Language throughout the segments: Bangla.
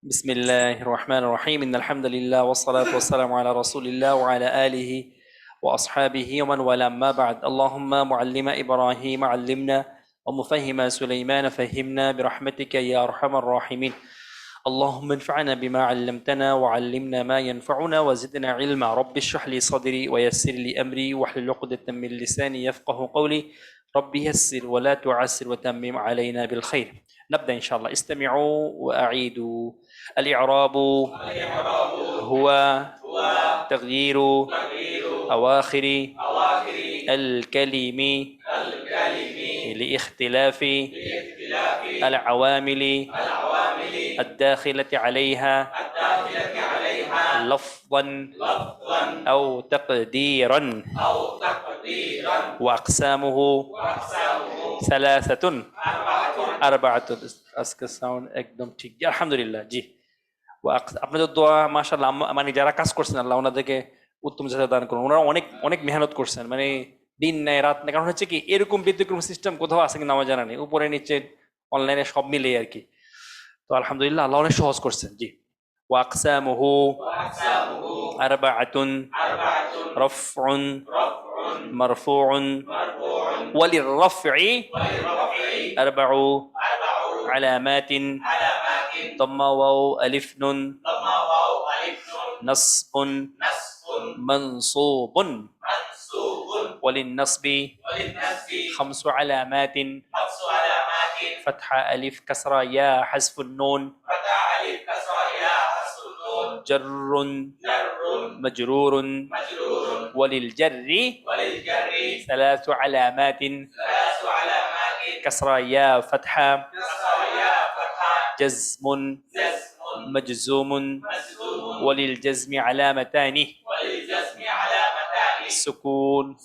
بسم الله الرحمن الرحيم إن الحمد لله والصلاة والسلام على رسول الله وعلى آله وأصحابه ومن والاه ما بعد اللهم معلم إبراهيم علمنا ومفهم سليمان فهمنا برحمتك يا أرحم الراحمين اللهم انفعنا بما علمتنا وعلمنا ما ينفعنا وزدنا علما رب اشرح لي صدري ويسر لي أمري واحلل عقدة من لساني يفقه قولي رب يسر ولا تعسر وتمم علينا بالخير نبدأ إن شاء الله استمعوا وأعيدوا الإعراب هو تغيير أواخر الكلم لاختلاف العوامل الداخلة عليها لفظا أو تقديرا وأقسامه ثلاثة أربعة আজকে সাউন্ড একদম ঠিক আলহামদুলিল্লাহ জি আপনাদের দোয়া মাশাআল্লাহ মানে যারা কাজ করছেন আল্লাহ ওনাদেরকে উত্তম জাযা দান করুন ওনারা অনেক অনেক মেহনত করছেন মানে দিন নেই রাত নেই কারণ হচ্ছে কি এরকম ব্যতিক্রম সিস্টেম কোথাও আছে কিনা আমার জানা নেই উপরে নিচে অনলাইনে সব মিলে আর কি তো আলহামদুলিল্লাহ আল্লাহ অনেক সহজ করছেন জি ওয়াকসামুহু আরবাআতুন রাফউন মারফুউন وللرفع أربع علامات ضم واو ألف نون نصب منصوب وللنصب خمس علامات فتحة ألف كسرة يا حذف النون جر مجرور وللجر ثلاث علامات كسرة يا فتحة جزم مجزوم وللجزم علامتان سكون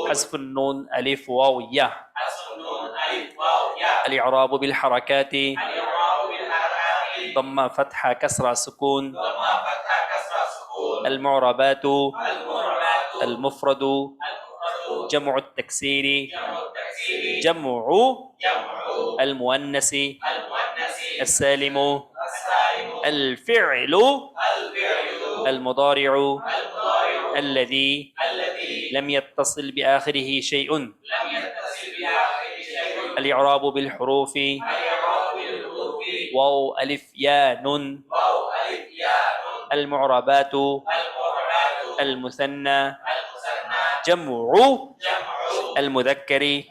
حذف النون ألف واو يا الإعراب بالحركات ضم فتحة كسرة سكون المعربات المفرد جمع التكسير جمع المؤنث السالم الفعل المضارع الذي لم يتصل بآخره شيء الإعراب بالحروف واو ألف يا نون المعربات المثنى جمع المذكر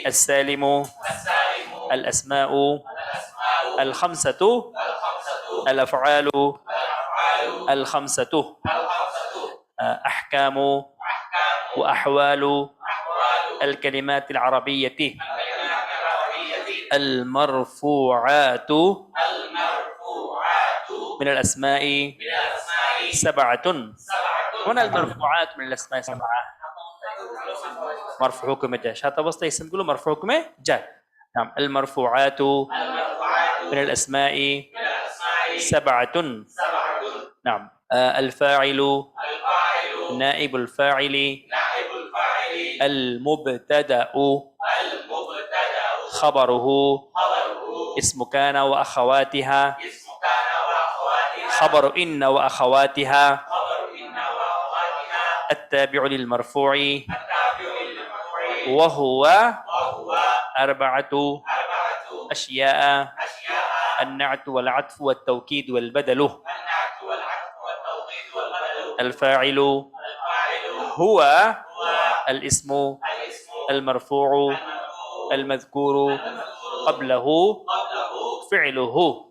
السالم الأسماء الخمسة الأفعال الخمسة أحكام وأحوال الكلمات العربية المرفوعات من الأسماء سبعة هنا المرفوعات من الأسماء سبعة مرفوع حكم جاء شاطر وسط اسم كله مرفوع حكم جاء نعم المرفوعات من الأسماء سبعة نعم الفاعل نائب الفاعل المبتدأ خبره اسم كان وأخواتها خبر إن وأخواتها التابع للمرفوع وهو أربعة أشياء النعت والعطف والتوكيد والبدل الفاعل هو الاسم المرفوع المذكور قبله فعله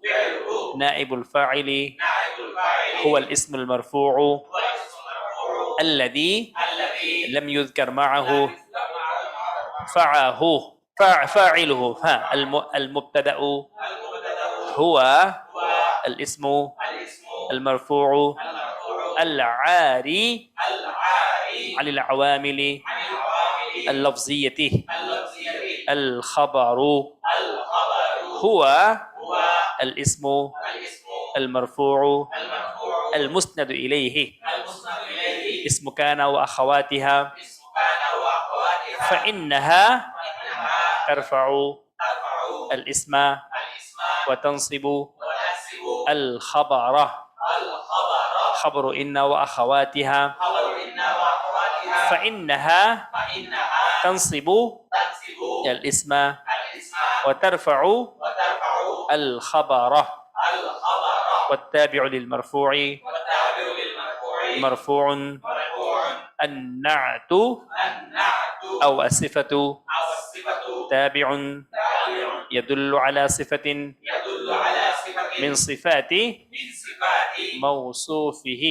نائب الفاعل هو الاسم المرفوع الذي لم يذكر معه فاعله المبتدأ هو الاسم المرفوع العاري عن العوامل اللفظية الخبر هو الاسم المرفوع المسند إليه اسم كان وأخواتها فإنها ترفع الاسم وتنصب الخبر خبر إن وأخواتها فإنها تنصب الاسم وترفع الخبر والتابع للمرفوع مرفوع النعت أو الصفة تابع يدل على صفة من صفات موصوفه.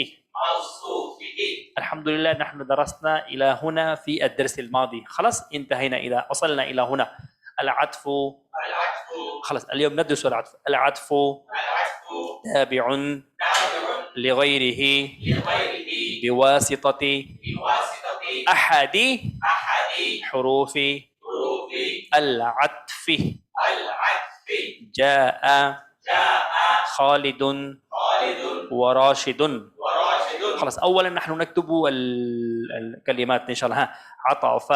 الحمد لله نحن درسنا إلى هنا في الدرس الماضي. خلاص انتهينا وصلنا إلى هنا. العطف خلاص اليوم ندرس العطف. العطف تابع لغيره بواسطة أحد حروف العطف. جاء خالد وراشد. خلاص أولا نحن نكتب الكلمات إن شاء الله. عطف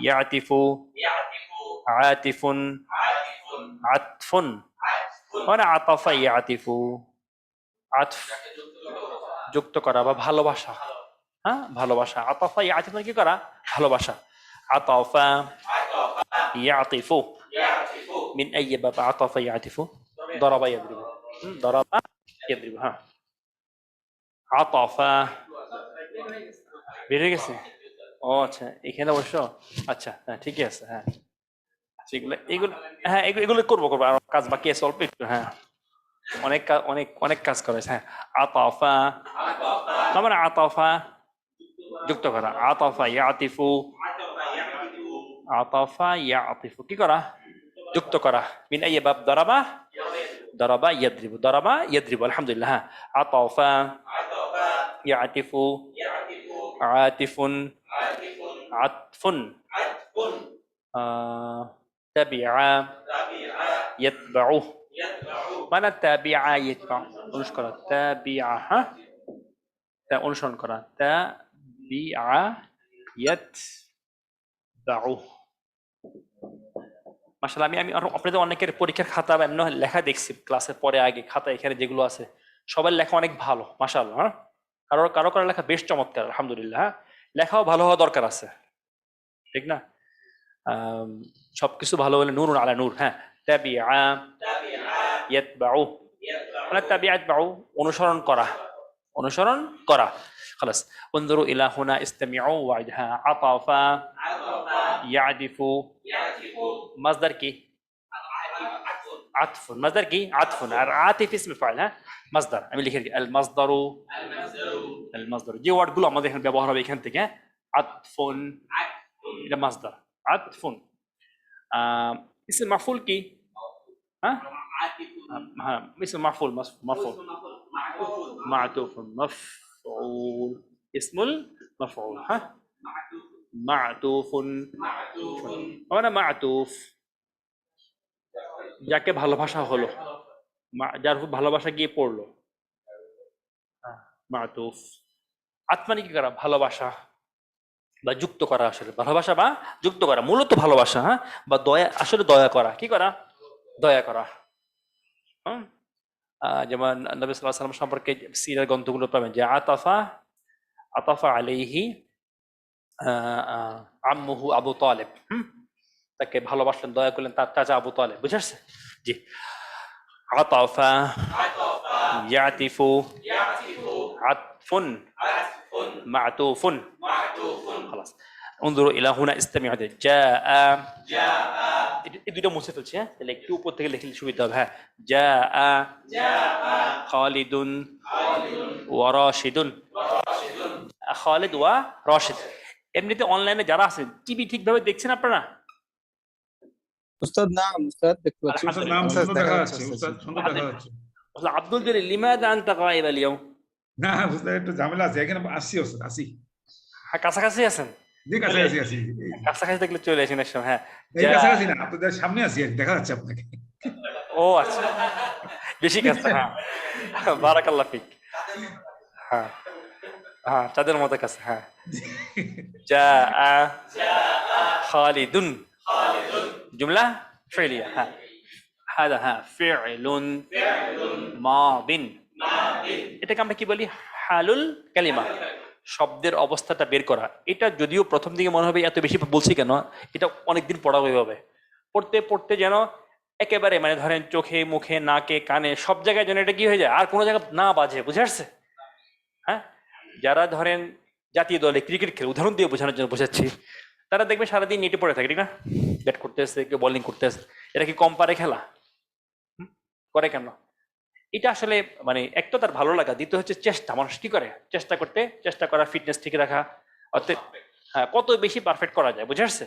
يعطف عاطف عطف. هنا عطف يعطف عطف যুক্ত করা বা ভালোবাসা। হ্যাঁ ভালোবাসা। আতাফা ইয়াতিফ কি করা? ভালোবাসা। আতাফা ইয়াতিফু মিন আই বাব আতাফা ইয়াতিফু ضرب يضرب ضرب يضرب। হ্যাঁ আতাফা বেরিয়ে গেছে। ও আচ্ছা এখানে অবশ্য আচ্ছা হ্যাঁ ঠিকই আছে। হ্যাঁ এগুলো হ্যাঁ এগুলো করবো আর কাজ বাকি আছে অল্প একটু। হ্যাঁ অনেক অনেক অনেক কাজ করেছে। হ্যাঁ আতাফা আমরা আতাফা যুক্ত করা। আতাফা ইয়াতিফু আতাফা ইয়াতিফু কি করা? যুক্ত করা। মিন আই বাব দারাবা দারাবা ইয়াদরিবু দারাবা ইয়াদরিবু। আলহামদুলিল্লাহ। হ্যাঁ আতাফা ইয়াতিফু আতিফুন আতফুন তাবিআ ইয়াতবাউ। মানে তাবিআ ইয়াতবাউ অনুসরণ করা। তাবিআ হ্যাঁ তা অনুসরণ করা। তাবিআ ইয়াতবাউ। মাশাআল্লাহ আমি আপনাদের অনেকের পরীক্ষার খাতা এমন লেখা দেখছি ক্লাসের পরে আগে খাতা এখানে যেগুলো আছে সবার লেখা অনেক ভালো মাশাআল্লাহ। হ্যাঁ কারো কারো লেখা বেশ চমৎকার আলহামদুলিল্লাহ। হ্যাঁ লেখাও ভালো হওয়া দরকার আছে ঠিক না? সবকিছু ভালো হলে নূরুন আলা নূর। হ্যাঁ তাবিআ ইয়াতবাউ মানে তাবিআ ইয়াতবাউ অনুসরণ করা অনুসরণ করা। خلاص انظروا الى هنا استمعوا وعدها. عطف يعدف مصدر কি? عطف مصدر কি? عطف আর عاطف اسم فاعل। হ্যাঁ مصدر আমি লিখে দিই المصدر المصدر যে ওয়ার্ডগুলো আমাদের এখানে ব্যবহার হবে এখান থেকে। عطف এটা مصدر عطف اسم مفعول কি? হ্যাঁ হ্যাঁ اسم مفعول مرفوع معطوف مفعول اسم المفعول. ها معطوف وانا معطوف যাকে ভালোবাসা হলো যার ভালোবাসা গিয়ে পড়লো মাতুফ। আত্মানি কি করা? ভালোবাসা বা যুক্ত করা। আসলে ভালোবাসা বা যুক্ত করা মূলত ভালোবাসা। হ্যাঁ বা দয়া আসলে দয়া করা। কি করা? দয়া করা। যেমন নবী সাল্লাল্লাহু আলাইহি ওয়াসাল্লাম সম্পর্কে সিরার গ্রন্থগুলো পাবেন যে আতাফা আতাফা আলাইহি আম্মুহু আবু তালেব। তাকে ভালোবাসলেন দয়া করলেন তার চাচা আবু তালেব। বুঝে আসছে? জি। আতাফা ইয়াতিফু আতফুন মাতুফুন। خلاص انظروا الى هنا استمعوا. جاء এই দুটো মুছে ফেলছি। হ্যাঁ তাহলে একটু উপর থেকে লিখলে সুবিধা হবে। হ্যাঁ جاء খালিদুন ওয়া রাশিদুন। খালিদ ওয়া রাশিদ। এমনিতে অনলাইনে যারা আছেন টিভি ঠিকভাবে দেখছেন আপনারা? উস্তাদ নাম উস্তাদ দেখতে পাচ্ছি। উস্তাদ নাম সুন্দর দেখা যাচ্ছে। উস্তাদ সুন্দর দেখা যাচ্ছে। আচ্ছা আব্দুল জলিল লিমাযা আনতা গায়ব আল-ইয়াওম? না উস্তাদ একটু ঝামেলা আছে এখানে। আসছি উস্তাদ আসি। হ্যাঁ কাছাকাছি আছেন? জি কাছাকাছি আছি। কাছাকাছি দেখলে চলে আসেন একসময়। হ্যাঁ এই কাছাকাছি না আপনাদের সামনে আছি দেখা যাচ্ছে আপনাকে। ও আচ্ছা বেশি কাছে। হ্যাঁ বারাকাল্লাহ ফিক। হ্যাঁ হ্যাঁ চাঁদের মতো কাছে। হ্যাঁ জাআ খালিদুন জুমলা ফিলিয়া। হ্যাঁ হাদা হ্যাঁ ফি'লুন মাদিন, এটাকে আমরা কি বলি হালুল কালিমা, শব্দের অবস্থাটা বের করা। এটা যদিও প্রথম দিকে মনে হবে এত বেশি বলছি কেন, এটা অনেকদিন পড়া হয়ে যাবে, পড়তে পড়তে যেন একেবারে মানে ধরেন চোখে মুখে নাকে কানে সব জায়গায় যেন এটা কি হয়ে যায় আর কোনো জায়গায় না বাজে, বুঝে আসছে? হ্যাঁ, যারা ধরেন জাতীয় দলে ক্রিকেট খেলে, উদাহরণ দিয়ে বোঝানোর জন্য বোঝাচ্ছি, তারা দেখবে সারাদিন নেটে পড়ে থাকে ঠিক না, ব্যাট করতেছে কেউ বোলিং করতেছে, এটা কি কম পারে খেলা? করে কেন? এটা আসলে মানে এক তো তার ভালো লাগা, দ্বিতীয় হচ্ছে চেষ্টা, মানুষ কি করে চেষ্টা করতে, চেষ্টা করা, ফিটনেস ঠিক রাখা, অর্থাৎ হ্যাঁ কত বেশি পারফেক্ট করা যায়, বুঝে আসছে?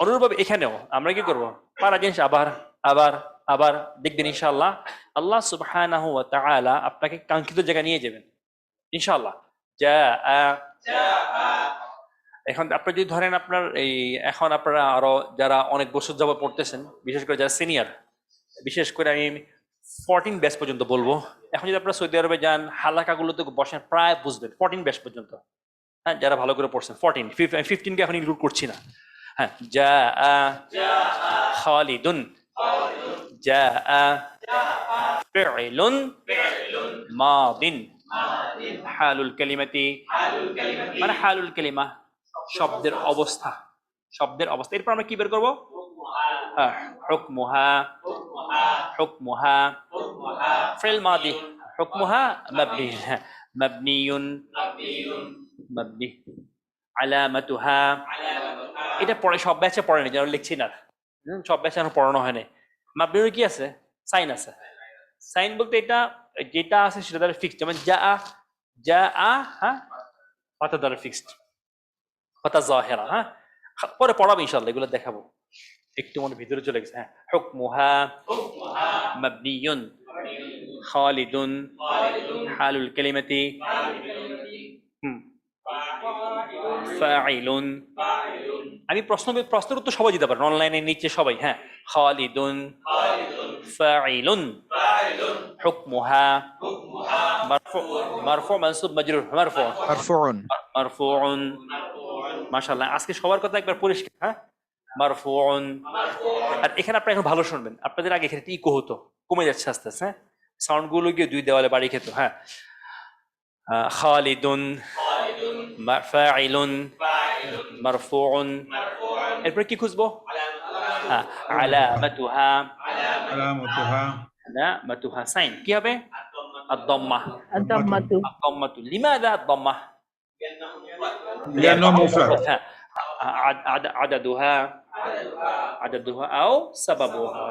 অনুরূপভাবে এখানেও আমরা কি করব, পারা জিনিস আবার আবার আবার দেখবেন ইনশাআল্লাহ আল্লাহ সুবহানাহু ওয়া তাআলা আপনাকে কাঙ্ক্ষিত জায়গায় নিয়ে যাবেন ইনশাআল্লাহ। যা এখন আপনি যদি ধরেন আপনার এই এখন আপনারা আরো যারা অনেক বছর যাবত পড়তেছেন, বিশেষ করে যারা সিনিয়র, বিশেষ করে আমি 14 ব্যাচ পর্যন্ত বলবো, এখন যদি আপনারা সৌদি আরবে যান হালাকাগুলোতে বসেন প্রায় বুঝবেন 14 ব্যাচ পর্যন্ত, হ্যাঁ যারা ভালো করে পড়ছেন 14, 15 কে এখন ইনক্লুড করছি না। হ্যাঁ যা খালিদুন, যা ফি'লুন মাদিন, হালুল কালিমাতি মানে হালুল কালিমা শব্দের অবস্থা, শব্দের অবস্থা। এরপর আমরা কি বের করবো, হুকমুহা, হুকমুহা ফিল মাদি, হুকমুহা মাবনি, মাবনিয়ুন, মাবনি, আলামাতুহা, এটা পড়ে সব ব্যাচে পড়েনি যেন লিখছি না, সব ব্যাচে এখন পড়ানো হয়নি। মাবনির কি আছে, সাইন আছে, সাইন বলতে এটা যেটা আছে সেটা দ্বারা ফিক্সড, যেমন যা যা হ্যাঁ ফাতা দ্বারা ফিক্সড, ফাতা জাহেরা, হ্যাঁ পরে পড়াবো ইনশাআল্লাহ, এগুলো দেখাবো, একটু মনে ভিতরে চলে গেছে। হ্যাঁ হুকমুহা মাবনিয়ুন খালিদুন হালুল কালিমাতি ফাইলুন। আমি প্রশ্নের উত্তর সবাই দিতে পারেন অনলাইনে নিচে সবাই, হ্যাঁ খালিদুন ফাইলুন হুকমুহা মারফু, মারফু মানসুব মাজরুর, মারফু মারফুউন, মারফুউন, মাশাআল্লাহ আজকে সবার কথা একবার পরিষ্কার, হ্যাঁ মারফুউন। আর এখানে আপনারা এখন ভালো শুনবেন, আপনাদের আগে এখানে ইকো হতো, কমে যাচ্ছে আস্তে আস্তে, হ্যাঁ সাউন্ড গুলো গিয়ে দুই দেওয়ালে বাড়ি খেত। হ্যাঁ খালিদুন ফাইলুন মারফুউন, এরপর কি খুঁজবো, হ্যাঁ আলামাতুহা, আলামাতুহা আলামাতুহা সাইন কি হবে, الضمة، الضمة. الضمة لماذا الضمة؟ لأنه مفرد. عددها، عددها أو سببها،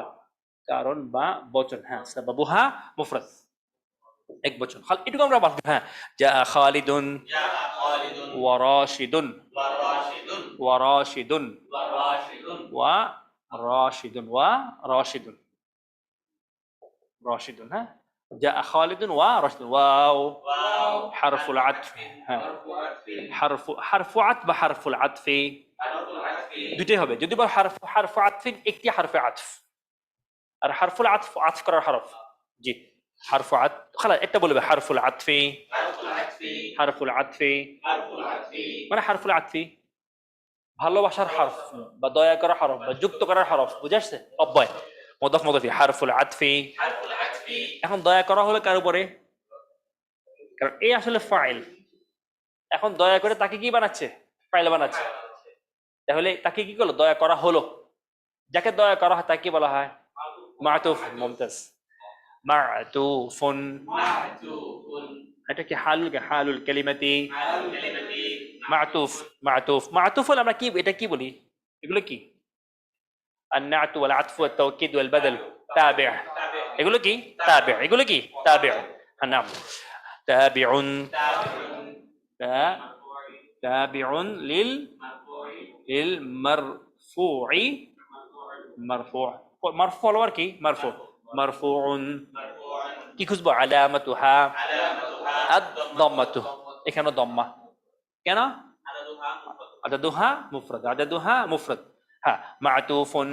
কারণ বা বচন, হ্যাঁ সাবাবুহা মুফরাদ এক বচন, এটুকু আমরা বাদ। হ্যাঁ যা খালিদুন ওয়া রাশিদুন, ওয়া রাশিদুন, ওয়া রাশিদুন, ওয়া রাশিদুন, রাশিদুন, হ্যাঁ جاء خالد وراشد، واو حرف العطف، حرف عطف حرف العطف দুটোই হবে, যদি বল حرف عطف একটি حرف عطف, আর حرف العطف عطف করার হরফ, জি حرف عطف خلاص একটা বলবে حرف العطف، حرف العطف মানে حرف العطف ভালোবাসার হরফ বা দয়া করার হরফ বা যুক্ত করার হরফ, বুঝে আসছে? অব্যয় মুদাফ মুদাফি حرف العطف। এখন দয়া করা হলো কার উপরে, কারণ এই আসলে ফাইল, এখন দয়া করে তাকে কি বানাচ্ছে, ফাইল বানাচ্ছে, তাহলে তাকে কি করলো, দয়া করা হলো, যাকে দয়া করা হয় তাকে বলা হয় মাতুফ। মুমতাজ, মাতুফুন, এটা কি হালুল কালিমাতি, মাতুফ, মাতুফ, মাতুফ হল আমরা কি এটা কি বলি, এগুলো কি النعت والعطف والتوكيد والبدل تابع, এগুলো কি তাবি'আ, এগুলো কি তাবি'আ, নাম তাবি'উন, তাবি'উন লিল মারফু'i, মারফু' মারফু' হলো কি মারফু', মারফু'উন কি খুঁজবো, আলামাতুহা আদ-দাম্মাতু, এখানে দম্মা কেন, আদাদুহা মুফরাদ, আদাদুহা মুফরাদ, হ্যাঁ মাতুফুন,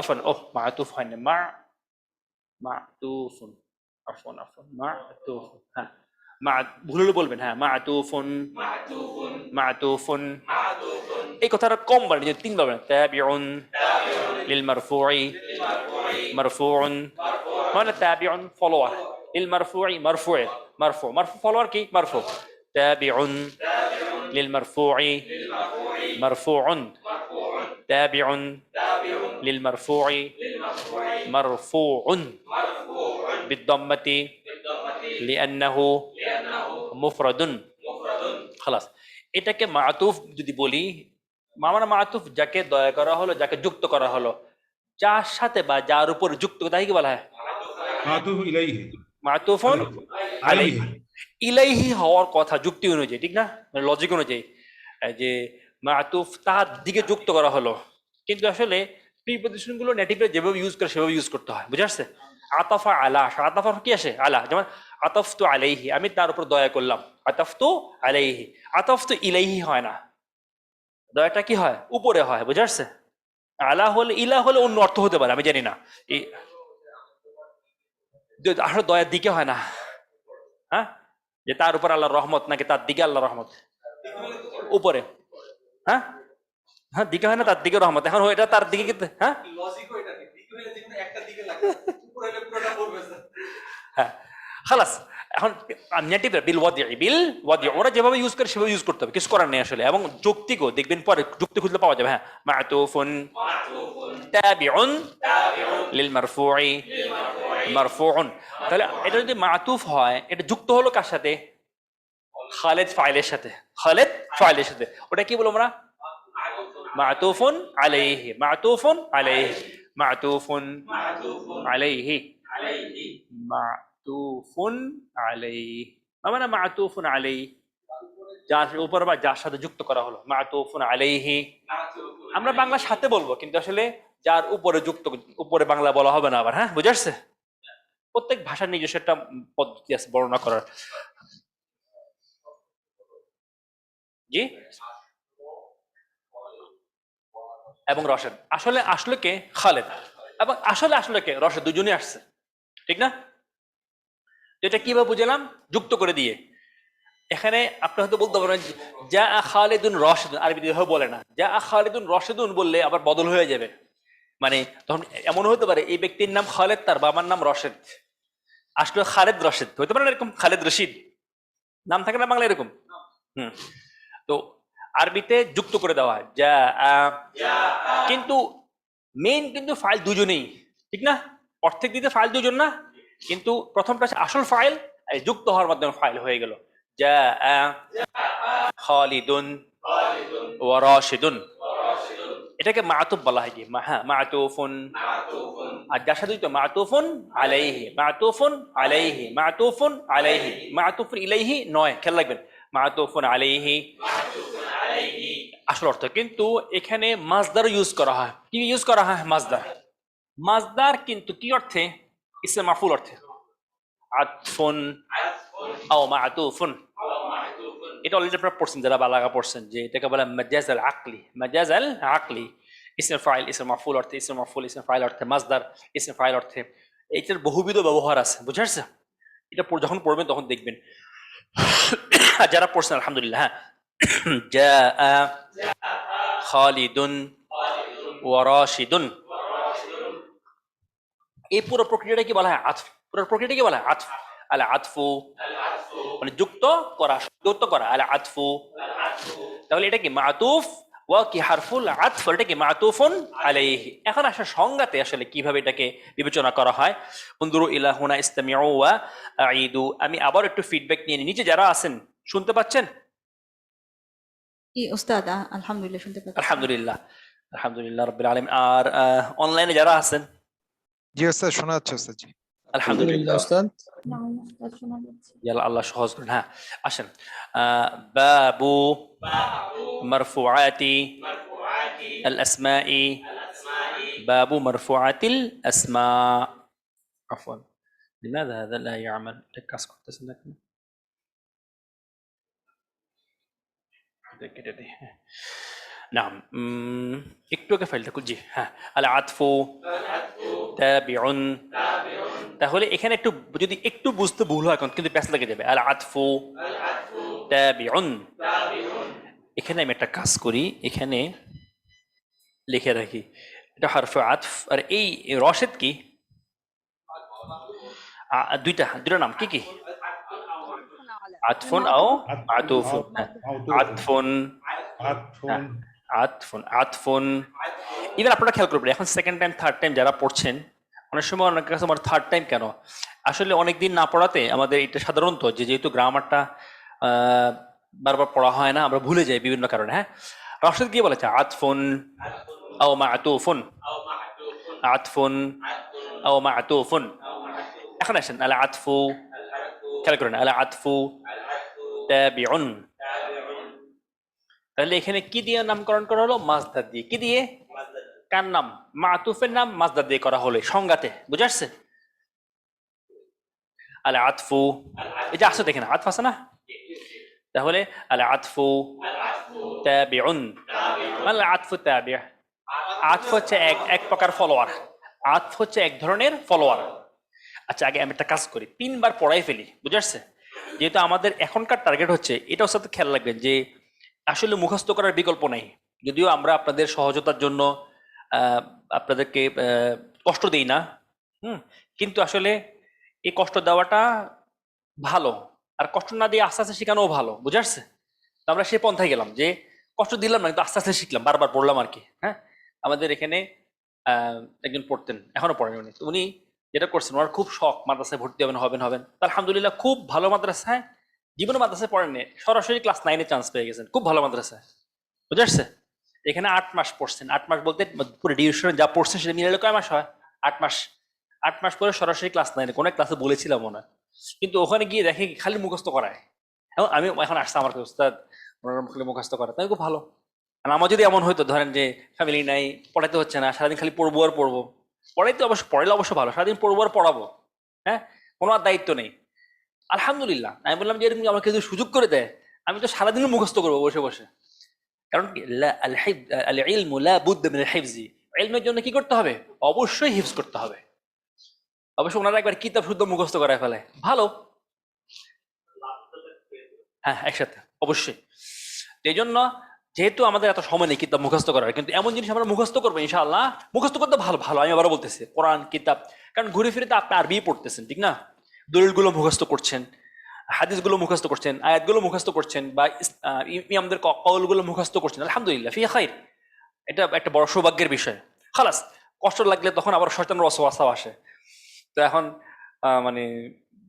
আফন ও মাতুফ হয় না, মাতুফুন, আফন আফন মাতুফুন, হ্যাঁ মা ভুললে বলবেন, হ্যাঁ মাতুফুন, মাতুফুন, এই কথাটা কম বলেন, তিনবার বলেন তাবিউন লিল মারফুই মারফুউন মানে তাবিউন ফলোয়ার লিল মারফুই মারফুয়ে মারফু ফলোয়ার কি মারফু তাবিউন লিল মারফুই মারফুউন তাবিউন লিল মারফুই মারফুউন بالضمة لأنه مفرد خلاص এটাকে মাতুফ যদি বলি মামানা মাতুফ যাকে দয়া করা হলো যাকে যুক্ত করা হলো যার সাথে বা যার উপর যুক্ত তাই কি বলা হয় মাতুফ ইলাইহি মাতুফুন আলাইহি ইলাইহি হওয়ার কথা যুক্তি অনুযায়ী ঠিক না মানে লজিক অনুযায়ী যে মাতুফ তার দিকে যুক্ত করা হলো কিন্তু আসলে প্রিপজিশন গুলো নেটিভে যেভাবে ইউজ করে সেভাবে ইউজ করতে হয় বুঝে আসছে আতাফা আলা আতাফা কি আসে আলা যেমন আতাফতু আলাইহি আমি তার উপর দয়া করলাম আতাফতু আলাইহি আতাফতু ইলাইহি হয় না দয়াটা কি হয় উপরে হয় বুঝে আসছে আলা হলে ইলা হলে অন্য অর্থ হতে পারে আমি জানি না আসলে দয়ার দিকে হয় না হ্যাঁ যে তার উপর আল্লাহর রহমত নাকি তার দিকে আল্লাহর রহমত উপরে হ্যাঁ হ্যাঁ দিকে হয় না তার দিকে রহমত এখন এটা তার দিকে কিন্তু হ্যাঁ হ্যাঁ খালাস এখন নেটিভ বিল ওরা যেভাবে ইউজ করে সেভাবে ইউজ করতে হবে কিছু করার নেই আসলে এবং যুক্তিকও দেখবেন পরে যুক্তি খুঁজলে পাওয়া যাবে হ্যাঁ মাতুফুন তাবিউন লিল মারফুই মারফুউন তাহলে এটা যদি মাতুফ হয় এটা যুক্ত হলো কার সাথে খালেদ ফাইলের সাথে খালেদ ফাইলের সাথে ওটা কি বলবো আমরা মাতুফুন আলাইহি মাতুফুন আলাইহি মাতুফুন আলাইহি মাতুফুন আলাইহি মানে মাতুফুন আলাইহি যার উপর বা যার সাথে যুক্ত করা হলো মাতুফুন আলাইহি আমরা বাংলা সাথে বলবো কিন্তু আসলে যার উপরে যুক্ত উপরে বাংলা বলা হবে না আবার হ্যাঁ বুঝে আসছে প্রত্যেক ভাষার নিজস্ব একটা পদ্ধতি আছে বর্ণনা করার জি এবং রশেদ আসলে আসলে কে খালেদ এবং আসলে কে রশেদ দুজনই আসছে ঠিক না এটা কিভাবে বুঝলাম যুক্ত করে দিয়ে এখানে আপনি হয়তো বলতে পারেন যা খালিদুন রশেদুন আরবিতে এভাবে বলে না যা খালিদুন রশেদুন বললে আবার বদল হয়ে যাবে মানে তখন এমন হতে পারে এই ব্যক্তির নাম খালেদ তার বাবার নাম রশেদ আসলে খালেদ রশেদ হতে পারে না এরকম খালেদ রশিদ নাম থাকে না বাংলা এরকম তো আরবিতে যুক্ত করে দেওয়া হয় যা কিন্তু মেইন কিন্তু ফাইল দুজনেই ঠিক না অর্ধেক দিতে ফাইল দুজন না কিন্তু প্রথমটা আসল ফাইল যুক্ত হওয়ার মাধ্যমে ফাইল হয়ে গেল যা খালিদুন ওয়া রাশিদুন এটাকে মাতুফ বলা হয় কি হ্যাঁ মাতুফুন আর যার সাথে তো মাতুফুন আলাইহি মাতুফুন আলাইহি মাতুফুন আলাইহি মাতুফুন ইলাইহি নয় খেয়াল রাখবেন মাতুফুন আলাইহি আসল অর্থ কিন্তু এখানে মাজদার ইউজ করা হয় কি ইউজ করা হয় মাজদার কিন্তু কি অর্থে ইসম মাফুল অর্থে আতফুন আও মাতুফুন এটা অলরেডি আপনারা পড়ছেন যারা বালাগা পড়ছেন যে এটাকে বলে মাজাজ আল আকলি ইসম ফাইল ইসম মাফুল অর্থে ইসম মাফুল ইসম ফাইল অর্থে মাজদার ইসম ফাইল অর্থে এটার বহুবিধ ব্যবহার আছে বুঝতে পারছেন এটা যখন পড়বেন তখন দেখবেন যারা পড়ছেন আলহামদুলিল্লাহ হ্যাঁ জা খালিদুন ওয়া রাশিদুন এই পুরো প্রক্রিয়াটা কি বলা হয় আতফ পুরো প্রক্রিয়াটা কি বলা হয় আতফ আল আতফু মানে যুক্ত করা আল আতফু তাহলে এটা কি মাতুফ ওয়া কি হারফুল আতফ এটা কি মাতুফুন আলাইহি এখন আসলে সংজ্ঞাতে আসলে কিভাবে এটাকে বিবেচনা করা হয় উনদুরু ইলা হুনা ইসতামিউ ওয়া আইদু আমি আবার একটু ফিডব্যাক নিয়ে নিচে যারা আছেন শুনতে পাচ্ছেন জি উস্তাদ আলহামদুলিল্লাহ শুনতে পাচ্ছি আলহামদুলিল্লাহ রাব্বিল আলামিন আর অনলাইনে যারা আছেন জি ওস্তাদ শোনা যাচ্ছে ওস্তাদ জি আলহামদুলিল্লাহ উস্তাদ يلا الله সহজ করুন হ্যাঁ আসেন বাবু মারফুআতি الاسماء باب مرفوعات الاسماء عفوا لماذا هذا لا يعمل কাজ করতেছেন না نعم একটু আগে ফাইলটা খুঁজি হ্যাঁ আল আতফু তাবিউন তাহলে এখানে একটু যদি একটু বুঝতে ভুল হয় কিন্তু প্যাচ লেগে যাবে আল আতফু তাবিউন এখানে আমি একটা কাজ করি এখানে লিখে রাখি এটা হরফে আতফ আর এই রশেদ কি দুইটা দুইটা নাম কি কি? আতফুন আও আতুফুন। হ্যাঁ, আতফুন, হ্যাঁ, আতফুন। ইভেন আপনারা খেয়াল করবেন এখন সেকেন্ড টাইম থার্ড টাইম যারা পড়ছেন, অনেক সময় অনেকের কাছে আমার থার্ড টাইম কেন, আসলে অনেকদিন না পড়াতে আমাদের এটা সাধারণত যেহেতু গ্রামারটা বারবার পড়া হয় না, আমরা ভুলে যাই বিভিন্ন কারণে। হ্যাঁ, রাশেদ কি বলেছে? আতফুন আও মাতুফুন, আতফুন আও মাতুফুন। এখন আসেন আল আতফু, খেয়াল করেন আল আতফু তাবিউন। তাহলে এখানে কি দিয়ে নামকরণ করা হলো? মাজদার দিয়ে। কি দিয়ে? কার নাম? মাতুফের নাম মাজদার দিয়ে করা হলো সংজ্ঞাতে, বুঝে আসছে? আল আতফু, এই যে আসছে দেখেন আতফ আছে না, তাহলে আল আতফু তাবিউন। মানে আতফু তাবিউ, আতফ হচ্ছে এক প্রকার ফলোয়ার, আতফ হচ্ছে এক ধরনের ফলোয়ার। আচ্ছা, আগে আমি একটা কাজ করি, 3 বার পড়াই ফেলি, বুঝে আসছে? যেহেতু আমাদের এখনকার টার্গেট হচ্ছে, এটাও সাথে খেয়াল রাখবেন যে আসলে মুখস্থ করার বিকল্প নাই। যদিও আমরা আপনাদের সহজতার জন্য আপনাদেরকে কষ্ট দেই না, কিন্তু আসলে এই কষ্ট দেওয়াটা ভালো, আর কষ্ট না দিয়ে আস্তে আস্তে শেখানোও ভালো, বুঝে আসছে? তো আমরা সেই পন্থায় গেলাম যে কষ্ট দিলাম না, কিন্তু আস্তে আস্তে শিখলাম, বারবার পড়লাম আর কি। হ্যাঁ, আমাদের এখানে একজন পড়তেন, এখনো পড়েন উনি, তো উনি যেটা করছেন, ওনার খুব শখ মাদ্রাসায় ভর্তি হবেন হবেন হবেন। তো আলহামদুলিল্লাহ খুব ভালো মাদ্রাসায়, জীবনে মাদ্রাসায় পড়েননি, সরাসরি ক্লাস 9-এ চান্স পেয়ে গেছেন, খুব ভালো মাদ্রাসায়, বুঝে আসছে? এখানে 8 মাস পড়ছেন, 8 মাস বলতে পুরো ডিউরেশন যা পড়ছেন সেটা মিলালে কয় মাস হয়? 8 মাস। 8 মাস পরে সরাসরি ক্লাস 9-এ, কোনো ক্লাসে বলেছিলাম মনে হয়, কিন্তু ওখানে গিয়ে দেখে খালি মুখস্থ করায়। আমি এখন আসছে আমার কাছে, উস্তাদ ওনার খালি মুখস্থ করা, তাই খুব ভালো। আর আমার যদি এমন হইতো, ধরেন যে ফ্যামিলি নাই, পড়াইতে হচ্ছে না, সারাদিন খালি পড়বো আর পড়বো, পড়াইতে অবশ্য পড়াইলে অবশ্য ভালো, সারাদিন পড়বো আর পড়াবো, হ্যাঁ, কোনো আর দায়িত্ব নেই, আলহামদুলিল্লাহ। আমি বললাম যে এরকম আমাকে যদি সুযোগ করে দেয়, আমি তো সারাদিন মুখস্থ করবো বসে বসে। কারণ কি, আল ইলমু লা বুদ্দা মিনাল হিফজি, ইলমের জন্য কি করতে হবে? অবশ্যই হিফজ করতে হবে। অবশ্য ওনারা একবার কিতাব শুদ্ধ মুখস্থ করায় ফেলে, ভালো। হ্যাঁ, একসাথে অবশ্যই। এই জন্য যেহেতু আমাদের এত সময় নেই কিতাব মুখস্থ করার, কিন্তু এমন জিনিস আমরা মুখস্থ করবো ইনশাআল্লাহ। মুখস্থ করতে ভালো ভালো, আমি আবারও বলতেছি, কোরআন কিতাব, কারণ ঘুরে ফিরে তো আপনি আরবি পড়তেছেন, ঠিক না? দলিলগুলো মুখস্থ করছেন, হাদিসগুলো মুখস্থ করছেন, আয়াতগুলো মুখস্থ করছেন, বা ইমামদের কওলগুলো মুখস্থ করছেন, আলহামদুলিল্লাহ ফি খাইর। এটা একটা বড় সৌভাগ্যের বিষয়। খালাস, কষ্ট লাগলে তখন আবার শয়তানের ওয়াসওয়াসা আসে। তো এখন মানে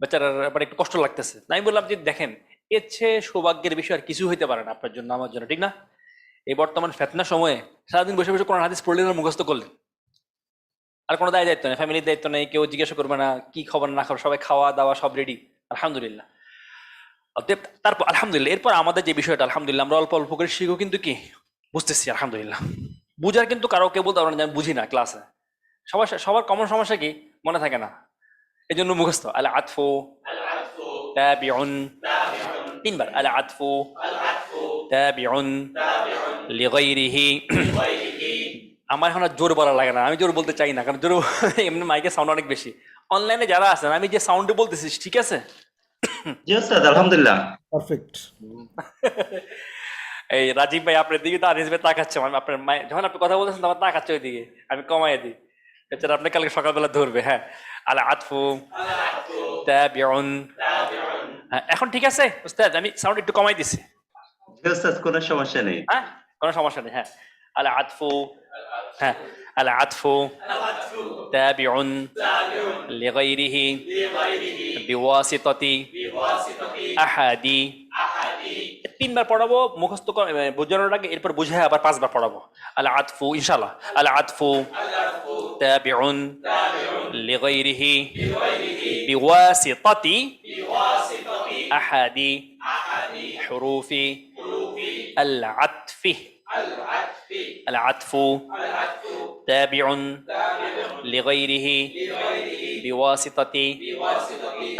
বেচারার ব্যাপারে একটু কষ্ট লাগতেছে। আমি বললাম যে দেখেন, এর চেয়ে সৌভাগ্যের বিষয় আর কিছু হইতে পারে না আপনার জন্য, আমার জন্য, ঠিক না? এই বর্তমান ফেতনা সময়ে সারাদিন বসে বসে কোরআন হাদিস পড়লেন আর মুখস্থ করলেন, আর কোনো দায়িত্ব নেই, ফ্যামিলির দায়িত্ব নেই, কেউ জিজ্ঞাসা করবে না কি খবর না খবর, সবাই খাওয়া দাওয়া সব রেডি, আলহামদুলিল্লাহ। অতএব তারপর আলহামদুলিল্লাহ, এরপর আমাদের যে বিষয়টা আলহামদুলিল্লাহ আমরা অল্প অল্প করে শিখো, কিন্তু কি বুঝতেছি আলহামদুলিল্লাহ। বুঝার কিন্তু কারো কেউ বলতে পারবেন না আমি বুঝি না ক্লাসে, সবার কমন সমস্যা কি, মনে থাকে না, এই জন্য মুখস্থ। আল আতফু তাবিউন, 3 বার আল আতফু তাবিউন লিগাইরিহি। আমার এখন আর জোর বলা লাগে না, আমি জোর বলতে চাই না, কারণ জোর এমনি মাইকের সাউন্ড অনেক বেশি। অনলাইনে যারা আছেন, আমি যে সাউন্ডে বলতেছি ঠিক আছে? জি ওস্তাদ, আলহামদুলিল্লাহ পারফেক্ট। এই রাজীব ভাই আপনার দিকে তো আনিস ভাই তাকাচ্ছে, আমি আপনার যখন আপনি কথা বলতেছেন তখন তাকাচ্ছে ওই দিকে, আমি কমাই দিই, বেচারা আপনি কালকে সকালবেলা ধরবে। হ্যাঁ, আল আতফু তাবিউন। হ্যাঁ, এখন ঠিক আছে উস্তাদ, আমি সাউন্ড একটু কমাই দিছি। জি ওস্তাদ, কোনো সমস্যা নেই। হ্যাঁ, কোনো সমস্যা নেই। হ্যাঁ, আল আতফু, হ্যাঁ, আল আতফু তাবিউন লিগাইরিহি বিওয়াসিতাতি আহাদি। 3 বার পড়াবো মুখস্থ বোঝানোর আগে, এরপর বুঝে আবার 5 বার পড়াবো। আল আতফু ইনশাআল্লাহ, আল আতফু তাবিউন লিগাইরিহি বিওয়াসিতাতি আহাদি হুরুফি আল আতফি। العطف تابع لغيره بواسطة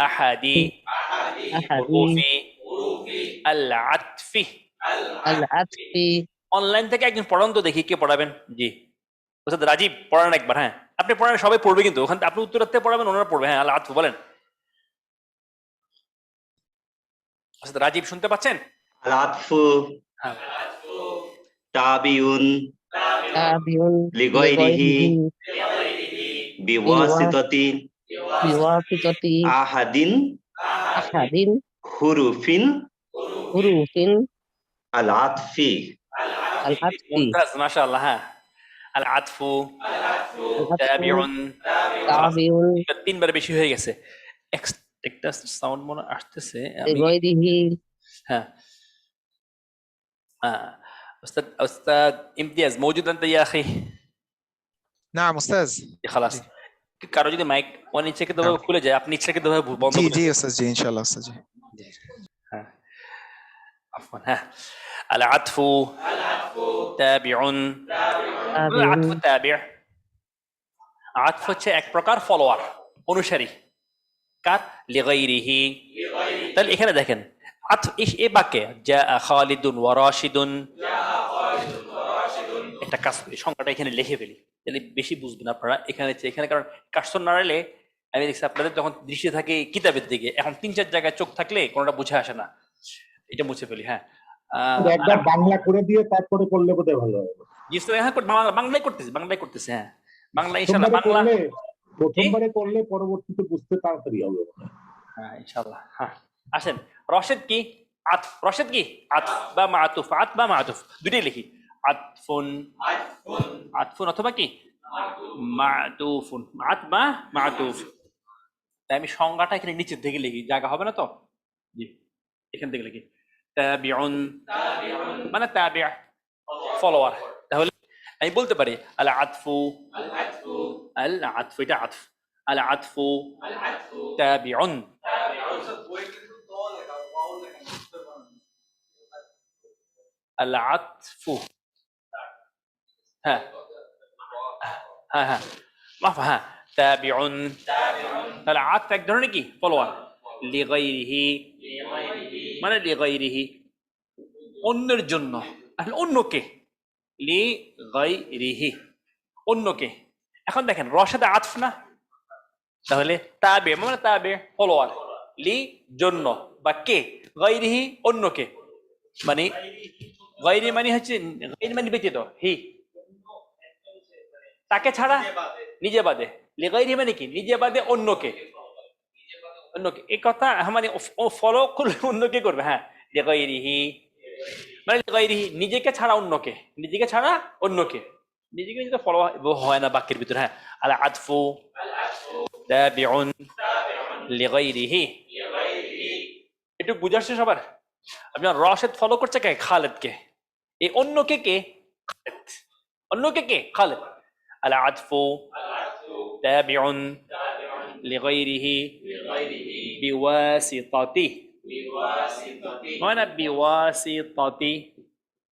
أحد حروف العطف। অনলাইন থেকে একজন পড়ান তো, দেখি কে পড়াবেন। জি ওস্তাদ রাজীব, পড়ান একবার। হ্যাঁ, আপনি পড়ান, সবাই পড়বে, কিন্তু ওখান থেকে আপনি উত্তর রাখতে পড়াবেন, ওনারা পড়বে। হ্যাঁ, আল আতফু বলেন। ওস্তাদ রাজীব শুনতে পাচ্ছেন? আল আতফু হ্যাঁ, তাবিউন লিগাইরিহি বিওয়াসিতাতি বিওয়াসিতাতি আহাদিন আহাদিন হুরুফিন হুরুফিন আল আতফি। আল আতফি মুমতাজ মাশাআল্লাহ। হ্যাঁ, আল আতফু আল আতফু তাবিউন। খালাস, তাবিউন এটা তিনবার বেশি হয়ে গেছে। একটা সাউন্ড মনে আসতেছে, আমি লিগাইরিহি হ্যাঁ। استاذ استاذ امتياز موجود انت يا اخي؟ নাম উস্তাজ। خلاص, জি কারো যদি মাইক অনিচ্ছাকৃতভাবে হ্যাঁ। খুলে যায়, আপনি ইচ্ছাকৃতভাবে বন্ধ জি করে জি দিন। উস্তাজ, জি ইনশাআল্লাহ উস্তাজ জি। হ্যাঁ, عفوا। হ্যাঁ, العطف تابع। তাবিউন العطف تابع, আতফ হচ্ছে এক প্রকার ফলোয়ার, অনুসারী। কার? লিগাইরিহি। তাহলে এখানে দেখেন আতফ এ বাক্যে জা খালিদুন ওয়া রাশিদুন, একটা কাজ করি, সংখ্যাটা এখানে লিখে ফেলি, তাহলে বেশি বুঝবেন আপনারা। এখানে এখানে কারণ কার্সর নাড়ালে আমি দেখছি আপনাদের যখন দৃষ্টি থাকে কিতাবের দিকে, এখন 3-4 জায়গায় চোখ থাকলে কোনোটা বুঝে আসে না, এটা মুছে ফেলি। হ্যাঁ, একবার বাংলা করে দিয়ে তারপরে করলে বোধহয় ভালো হবে। জি স্যার, হ্যাঁ বাংলায় করতেছি, বাংলায় করতেছি। হ্যাঁ, বাংলা ইনশাআল্লাহ, বাংলা। প্রথমবারে করলে পরবর্তীতে বুঝতে তাড়াতাড়ি হবে। হ্যাঁ ইনশাআল্লাহ। হ্যাঁ, আসেন, রশেদ কি? আতফ। রশেদ কি? আতফ বা মাতুফ। আতফ বা মাতুফ দুটোই লিখি। আতফুন, আতফুন অথবা কি মাতুফুন। আত বা মাতুফ। তাই আমি সংজ্ঞাটা এখানে নিচের দিকে লিখি, জায়গা হবে না তো। জি, এখান থেকে লিখি। তাবিউন মানে তাবিউ, ফলোয়ার। তাহলে আমি বলতে পারি আল আতফু, আল আতফু এটা আতফ, আল আতফু তাবিউন। আল আতফু, হ্যাঁ হ্যাঁ হ্যাঁ মাফ, হ্যাঁ তাবিউন। তাহলে আতফ এক ধরনের কি ফলোয়ার। লিগাইরিহি মানে লিগাইরিহি অন্যের জন্য, আসলে অন্যকে। লিগাইরিহি অন্যকে। এখন দেখেন রশাদে আতফ না, তাহলে তাবে মানে তাবে ফলোয়ার, লি জন্য বা কে, গাইরিহি অন্যকে, মানে গাইরি মানে হচ্ছে গাইরি মানে ব্যতীত, হি তাকে ছাড়া, নিজে বাদে। লিগাইরি মানে কি নিজে বাদে অন্যকে, অন্যকে। এই কথা মানে ও ফলো করলে অন্যকে করবে। হ্যাঁ, লিগাইরিহি মানে লিগাইরিহি নিজেকে ছাড়া অন্যকে, নিজেকে ছাড়া অন্যকে, নিজেকে নিজে ফলো হয় না বাক্যের ভিতরে। হ্যাঁ, আল আতফু তাবিউন লিগাইরিহি। একটু বুঝাচ্ছে সবার? আপনার রশেদ ফলো করছে কে? খালেদকে। এই অন্যকে কে? খালেদ। অন্যকে কে? খালেদ। আল আতফু তাবিউন লিগাইরিহি বিওয়াসিতাতি। মানে বিওয়াসিতাতি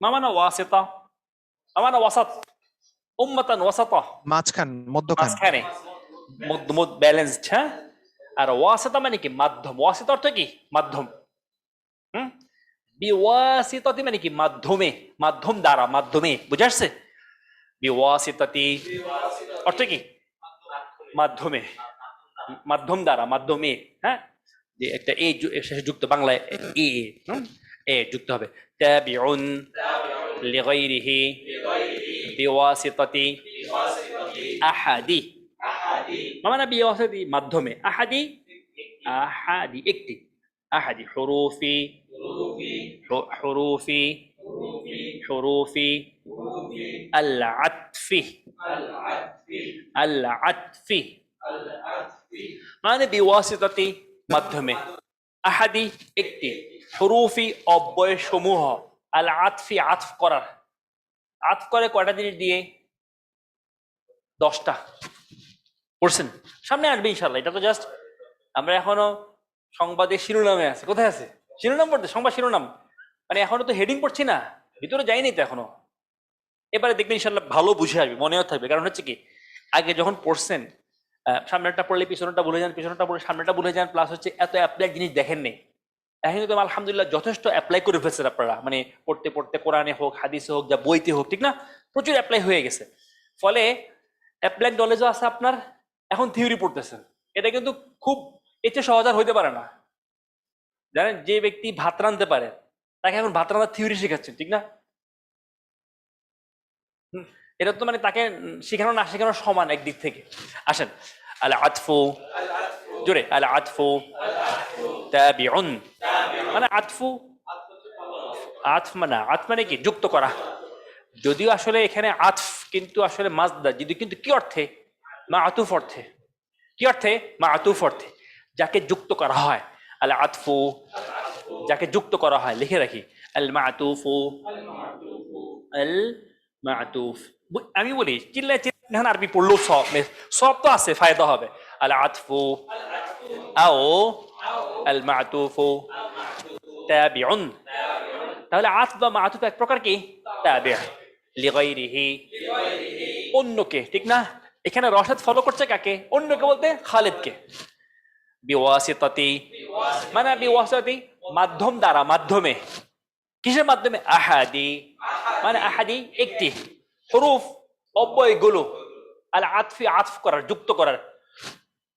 মা মানে ওয়াসিতা, মা মানে ওয়াসাত, উম্মাতান ওয়াসাতা মাঝখান, মধ্যখান। মাঝখানে, ব্যালেন্সড। হ্যাঁ, আর ওয়াসিতা মানে কি মাধ্যম। ওয়াসিতা অর্থ কি মাধ্যম। বিওয়াসিতাতি মানে কি মাধ্যমে, মাধ্যম দ্বারা, মাধ্যমে। বুঝে আসছে? বিওয়াসিতাতি অর্থ কি মাধ্যমে, মাধ্যম দ্বারা, মাধ্যমে। হ্যাঁ, যে একটা এ শেষে যুক্ত, বাংলায় এ এ যুক্ত হবে। তাবিউন লিগাইরিহি বিওয়াসিতাতি আহাদি, মানে বিওয়াসিতাতি মাধ্যমে, আহাদি, আহাদি একটি, আহাদি হুরুফি, হুরুফি, হুরুফি আল আতফি, আল আতফি মানে বিওয়াসিতাতি মাধ্যমে, আহাদি একটি, হুরুফি অব্যয় সমূহ, আল আতফি আতফ করার। আতফ করে কয়টা জিনিস দিয়ে? 10টা। পড়ছেন? সামনে আসবে ইনশাল্লাহ। এটা তো জাস্ট আমরা এখনো সংবাদের শিরোনামে আছে। কোথায় আছে শিরোনাম পড়তে? সংবাদ শিরোনাম, মানে এখনো তো হেডিং পড়ছি না, ভিতরে যাইনি তো এখনো। এবারে দেখবেন ইনশাল্লাহ ভালো বুঝে আসবে, মনেও থাকবে। কারণ হচ্ছে কি, আগে যখন পড়ছেন সামনেটা পড়লে পিছনটা ভুলে যান, পিছনটা পড়লে সামনেটা ভুলে যান, প্লাস হচ্ছে এত অ্যাপ্লাই জিনিস দেখেননি। এখন কিন্তু আলহামদুলিল্লাহ যথেষ্ট অ্যাপ্লাই করে ফেলছেন আপনারা, মানে পড়তে পড়তে, কোরআনে হোক, হাদিসে হোক, যা বইতে হোক, ঠিক না? প্রচুর অ্যাপ্লাই হয়ে গেছে। ফলে অ্যাপ্লাইড নলেজও আছে আপনার। এখন থিওরি পড়তেছেন, এটা কিন্তু খুব এর চেয়ে সহজ আর হইতে পারে না। জানেন, যে ব্যক্তি ভাত রাঁধতে পারে তাকে এখন ভাত রান্নার থিওরি শেখাচ্ছেন, ঠিক না? এটা তো মানে তাকে শেখানো না শেখানো সমান একদিক থেকে। আসেন, আল আতফু জোরে আল আতফু তাবিউন মানে আতফু আতফ মানে কি যুক্ত করা, যদিও আসলে এখানে আতফ কিন্তু আসলে মাজদার, যদি কিন্তু কি অর্থে মাআতুফ অর্থে, কি অর্থে মাআতুফ অর্থে, যাকে যুক্ত করা হয়। আল আতফু যাকে যুক্ত করা হয়, লিখে রাখি আল মাআতুফু আল মাআতুফ। আমি বলি চিল্লায় চিল্লায় আরবি পড়লেও সব সব তো আছে, ফায়দা হবে। আল আতফু আও আল মাআতুফু তাবিউন, তাহলে আতফ বা মাআতুফ এক প্রকার কি তাবি' লিগাইরিহি অন্যকে, ঠিক না? এখানে রশাদ ফলো করছে কাকে? অন্যকে বলতে খালিদকে। বিওয়াসিতাতি মানে বিওয়াসিতাতি মাধ্যম দ্বারা, মাধ্যমে, কিসের মাধ্যমে? আহাদি মানে আহাদি একটি, হুরুফ অব্যয়গুলো, আল আতফি আতফ করার, যুক্ত করার।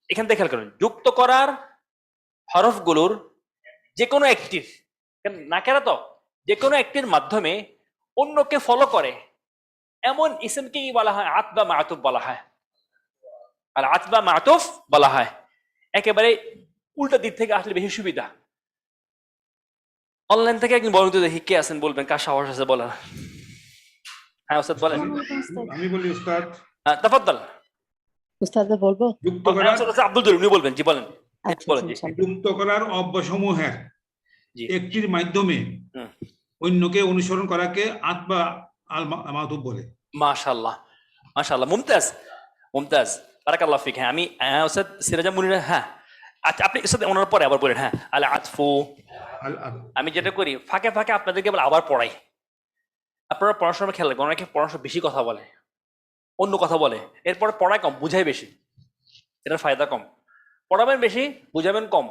এখান থেকে খেয়াল করুন, যুক্ত করার হরফগুলোর যে কোনো একটির, না কেন তো যে কোনো একটির মাধ্যমে অন্যকে ফলো করে এমন ইসমকে কি বলা হয়? আতফ বা মাআতুফ বলা হয়। আর আতফ বা মাআতুফ বলা হয়। একেবারে উল্টা দিক থেকে আসলে বেশি সুবিধা। অনলাইন থেকে একদিন বলুন তো দেখি কে আছেন, বলবেন কার সাহস আছে বলার। হ্যাঁ ওস্তাদ বলেন। আমি বলি উস্তাদ, তাফাদ্দাল। উস্তাদে বলবো? যুক্ত করার আব্দুল জলিল উনি বলবেন, জি বলেন। আচ্ছা, বলেন জি। ইনশাআল্লাহ। যুক্ত করার অব্যসমূহের জি। একটির মাধ্যমে হুম। অন্যকে অনুসরণ করাকে আতবা আল মাতুব বলে। মাশাআল্লাহ মাশাআল্লাহ, মুমতাজ মুমতাজ, বারাকাল্লাহু ফিক। হ্যাঁ আমি ওস্তাদ সিরাজা মুনির, হ্যাঁ আচ্ছা আপনি ওস্তাদ ওনার পরে আবার বলেন। হ্যাঁ আল আতফু, আল আত আমি যেটা করি ফাঁকে ফাঁকে আপনাদেরকে আবার পড়াই। আপনারা পড়াশোনার খেয়াল রাখবেন, অনেকে পড়াশোনা বেশি কথা বলে, অন্য কথা বলে, এরপরে পড়ায় কম, বুঝাই বেশি, এটার ফায়দা কম। পড়াবেন বেশি, বুঝাবেন কম।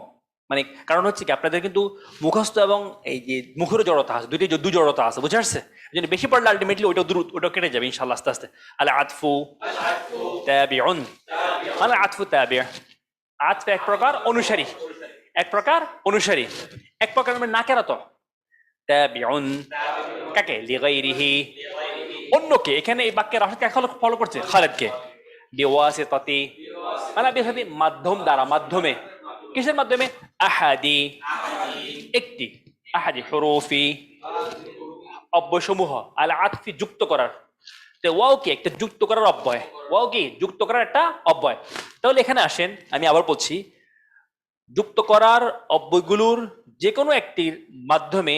মানে কারণ হচ্ছে কি আপনাদের কিন্তু মুখস্থ এবং এই যে মুখের জড়তা আছে, দুই জড়তা আছে, বুঝে আসছে? এই জন্য বেশি পড়লে আলটিমেটলি ওটা কেটে যাবে ইনশাআল্লাহ আস্তে আস্তে। আল আতফু তাবিউন মানে আতফু তাবি', আতফ এক প্রকার অনুসারী, এক প্রকার অনুসারী, এক প্রকার মানে নাকেরা তো তাবিউন কাকে? লিগাইরিহি অন্যকে। এখানে এই বাক্যের রাশিদ কাকে ফলো করছে? খালিদকে। বিওয়াসিতাতি মানে বিওয়াসিতাতি মাধ্যম দ্বারা, মাধ্যমে, কিসের মাধ্যমে? আহাদি একটি, আহাদি হুরুফি অব্যয়সমূহ, আল আতফি যুক্ত করার। তো ওয়াও কি একটা যুক্ত করার অব্যয়, ওয়াও কি যুক্ত করার একটা অব্যয়। তাহলে এখানে আসেন, আমি আবার বলছি, যুক্ত করার অব্যয়গুলোর যে কোনো একটির মাধ্যমে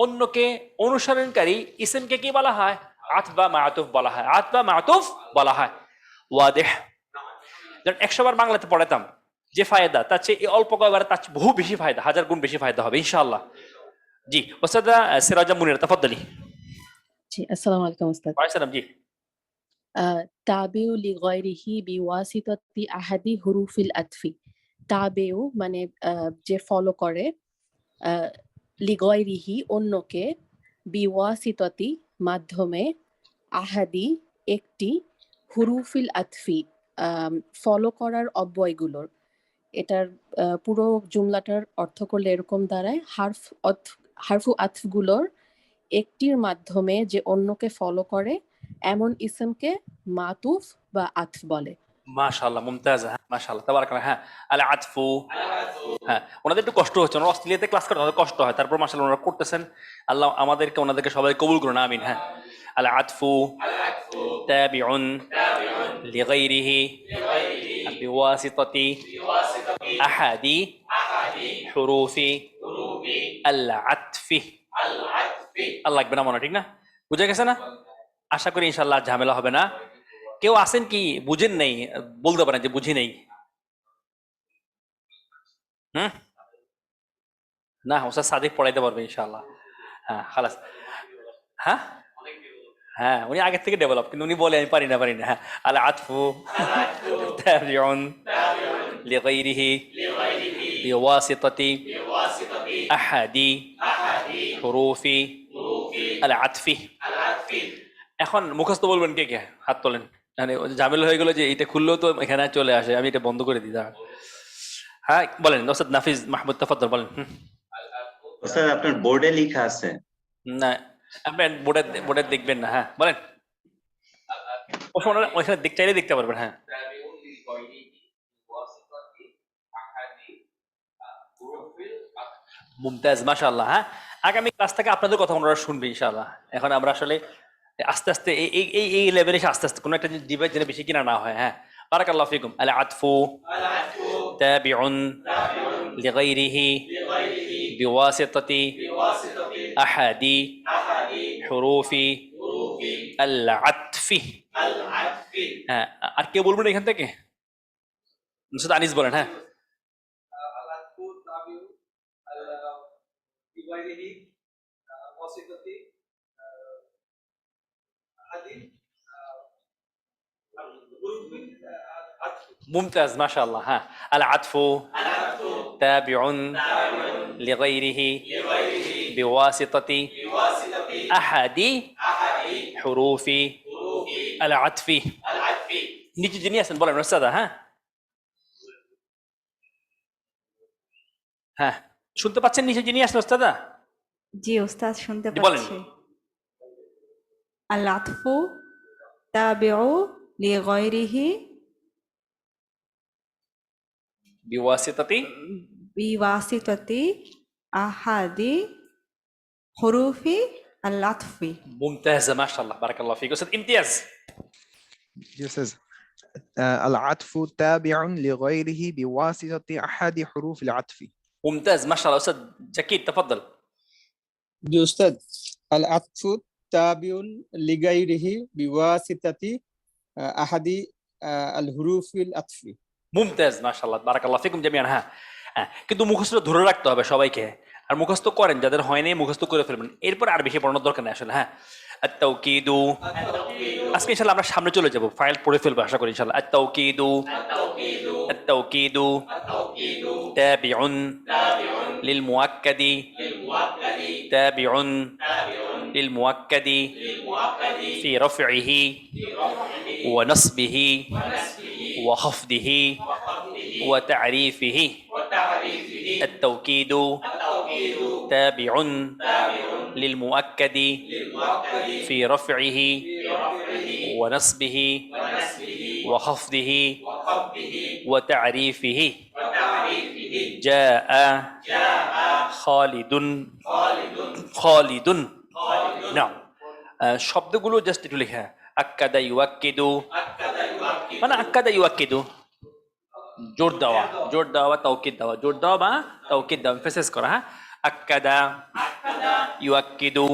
অন্যকে অনুসরণকারী ইসমকে কি বলা হয়? আতফ বা মাআতুফ বলা হয়, আতফ বা মাআতুফ বলা হয়। ওয়াদিহ। যেমন 100 বার বাংলাতে পড়াতাম যে ফায়দা, তার চেয়ে এই অল্প কয়েকবার তার চেয়ে বহু বেশি ফায়দা, 1000 গুণ বেশি ফায়দা হবে ইনশাআল্লাহ। জি ওস্তাদ সিরাজা মুনির, তাফাদ্দালি। জি, আসসালামু আলাইকুম উস্তাদ। ওয়া আলাইকুম সালাম। জি তাবিউ লিগাইরিহি বিওয়াসিতাতি আহাদি হুরুফিল আতফি। তাবিউ মানে যে ফলো করে, লিগাইরিহি অন্যকে, বিওয়াসিতাতি মাধ্যমে, আহাদি একটি, হুরুফিল আতফি ফলো করার অব্যয়গুলোর। এটার পুরো জুমলাটার অর্থ করলে এরকম দাঁড়ায়, হারফু আতফগুলোর একটির মাধ্যমে যে অন্যকে ফলো করে এমন ইসমকে মাতুফ বা আতফ বলে। মাশাআল্লাহ মুমতাজ, হ্যাঁ মাশাআল্লাহ তাবারাকাল্লাহ। হ্যাঁ আল আতফু, হ্যাঁ ওনাদের একটু কষ্ট হচ্ছে, ওনারা অস্ট্রেলিয়াতে ক্লাস করতে ওনাদের কষ্ট হয়, তারপর মাশাআল্লাহ ওনারা করতেছেন। আল্লাহ আমাদেরকে ওনাদেরকে সবাই কবুল করুন, আমিন। হ্যাঁ আল আতফু তাবিউন লিগাইরিহি বিওয়াসিতাতি আহাদি হুরুফি আল আতফি। আল্লাহ লাগবে না মনে, ঠিক না? বুঝে গেছে না? আশা করি ইনশাআল্লাহ ঝামেলা হবে না। কেউ আছেন কি বুঝেন নেই, বলতে পারেন যে বুঝি নেই? না ওস্তাদ সাদিক পড়াইতে পারবে ইনশাআল্লাহ। হ্যাঁ খালাস। হ্যাঁ হ্যাঁ উনি আগের থেকে ডেভেলপ, কিন্তু উনি বলে আমি পারি না। হ্যাঁ আল আতফু তাবিউন লিগাইরিহি বিওয়াসিতাতি আহাদি হুরুফি আল আতফি। এখন মুখস্থ বলবেন কে কে? হাত তোলেন। মানে ঝামেলা হয়ে গেল যে এটা খুললেও তো এখানে চলে আসে, আমি এটা বন্ধ করে দিই। হ্যাঁ বলেন ওস্তাদ নাফিজ মাহমুদ, তাফাদ্দাল বলেন। স্যার আপনার বোর্ডে লেখা আছে। না আপনি বোর্ডে দেখবেন না। হ্যাঁ বলেন, ওখানে চাইলে দেখতে পারবেন। হ্যাঁ মুমতাজ, মাশাআল্লাহ। হ্যাঁ, আগামী ক্লাস থেকে আপনাদের কথা ওনারা শুনবে ইনশাআল্লাহ। এখন আমরা আসলে আস্তে আস্তে এই লেভেলে আস্তে আস্তে কোনো একটা ডিভাইস যেন বেশি কিনা না হয়। হ্যাঁ, বারাকাল্লাহু ফিকুম। আল আতফু তাবিউন লিগাইরিহি বিওয়াসিতাতি আহাদি হুরুফি আল আতফি। হ্যাঁ, আর কেউ বলবেন এখান থেকে? শুধু আনিস বলেন। হ্যাঁ, মুমতাজ, মাশাআল্লাহ। হ্যাঁ, আল আতফু তাবিউন লিগাইরিহি বিওয়াসিতাতি আহাদি হুরুফি আল আতফি। নিচে যিনি আছেন বলেন ওস্তাদ। হ্যাঁ হ্যাঁ, শুনতে পাচ্ছেন নিচে যিনি আছেন ওস্তাদ? জি ওস্তাদ, শুনতে জি, বলেন। পাচ্ছি। আল আতফু তাবিউ লিগাইরিহি বিওয়াসিতাতি বিওয়াসিতাতি আহাদি হুরুফি আল আতফি। মুমতাজ, মাশাআল্লাহ, বারাকাল্লাহু ফিক। ওস্তাদ ইমতিয়াজ। Yes, yes. العطف تابع لغيره بواسطة أحد حروف العطف. মুমতাজ, মাশাআল্লাহ। ওস্তাদ জাকির, তাফাদ্দাল। জি উস্তাদ, আল আতফু তাবিউন লিগাইরিহি বিওয়াসিতাতি আহাদি আল হুরুফিল আতফি। মুমতাজ, মাশাআল্লাহ, বারাকাল্লাহু ফিকুম জামিআন। হ্যাঁ হ্যাঁ, কিন্তু মুখস্থ ধরে রাখতে হবে সবাইকে। আর মুখস্থ করেন, যাদের হয়নি মুখস্থ করে ফেলবেন, এরপর আর বেশি পড়ানোর দরকার নেই আসলে। হ্যাঁ, আত-তাওকীদু। আজকে ইনশাআল্লাহ আমরা সামনে চলে যাব, ফাইল পড়ে ফেলবো আশা করি ইনশাআল্লাহ। আত-তাওকীদু তাবিউন লিল মুআক্কাদি তাবিউন লিল মুআক্কাদি ফি রাফইহি ওয়া নাসবিহি ওয়া খাফদিহি ওয়া তা'রিফিহি। التوكيد تابع للمؤكد في رفعه ونصبه وخفضه وتعريفه. جاء خالد خالد। নাও শব্দগুলো জাস্ট একটু লেখা। আক্কাদা ইউআক্কিদু, মানে আক্কাদা ইউআক্কিদু জোর দেওয়া, জোর দেওয়া বা তাওকিদ দেওয়া, জোর দেওয়া বা তাওকিদ দেওয়া, এমফাসিস করা। হ্যাঁ, আক্কাদা ইউআক্কিদু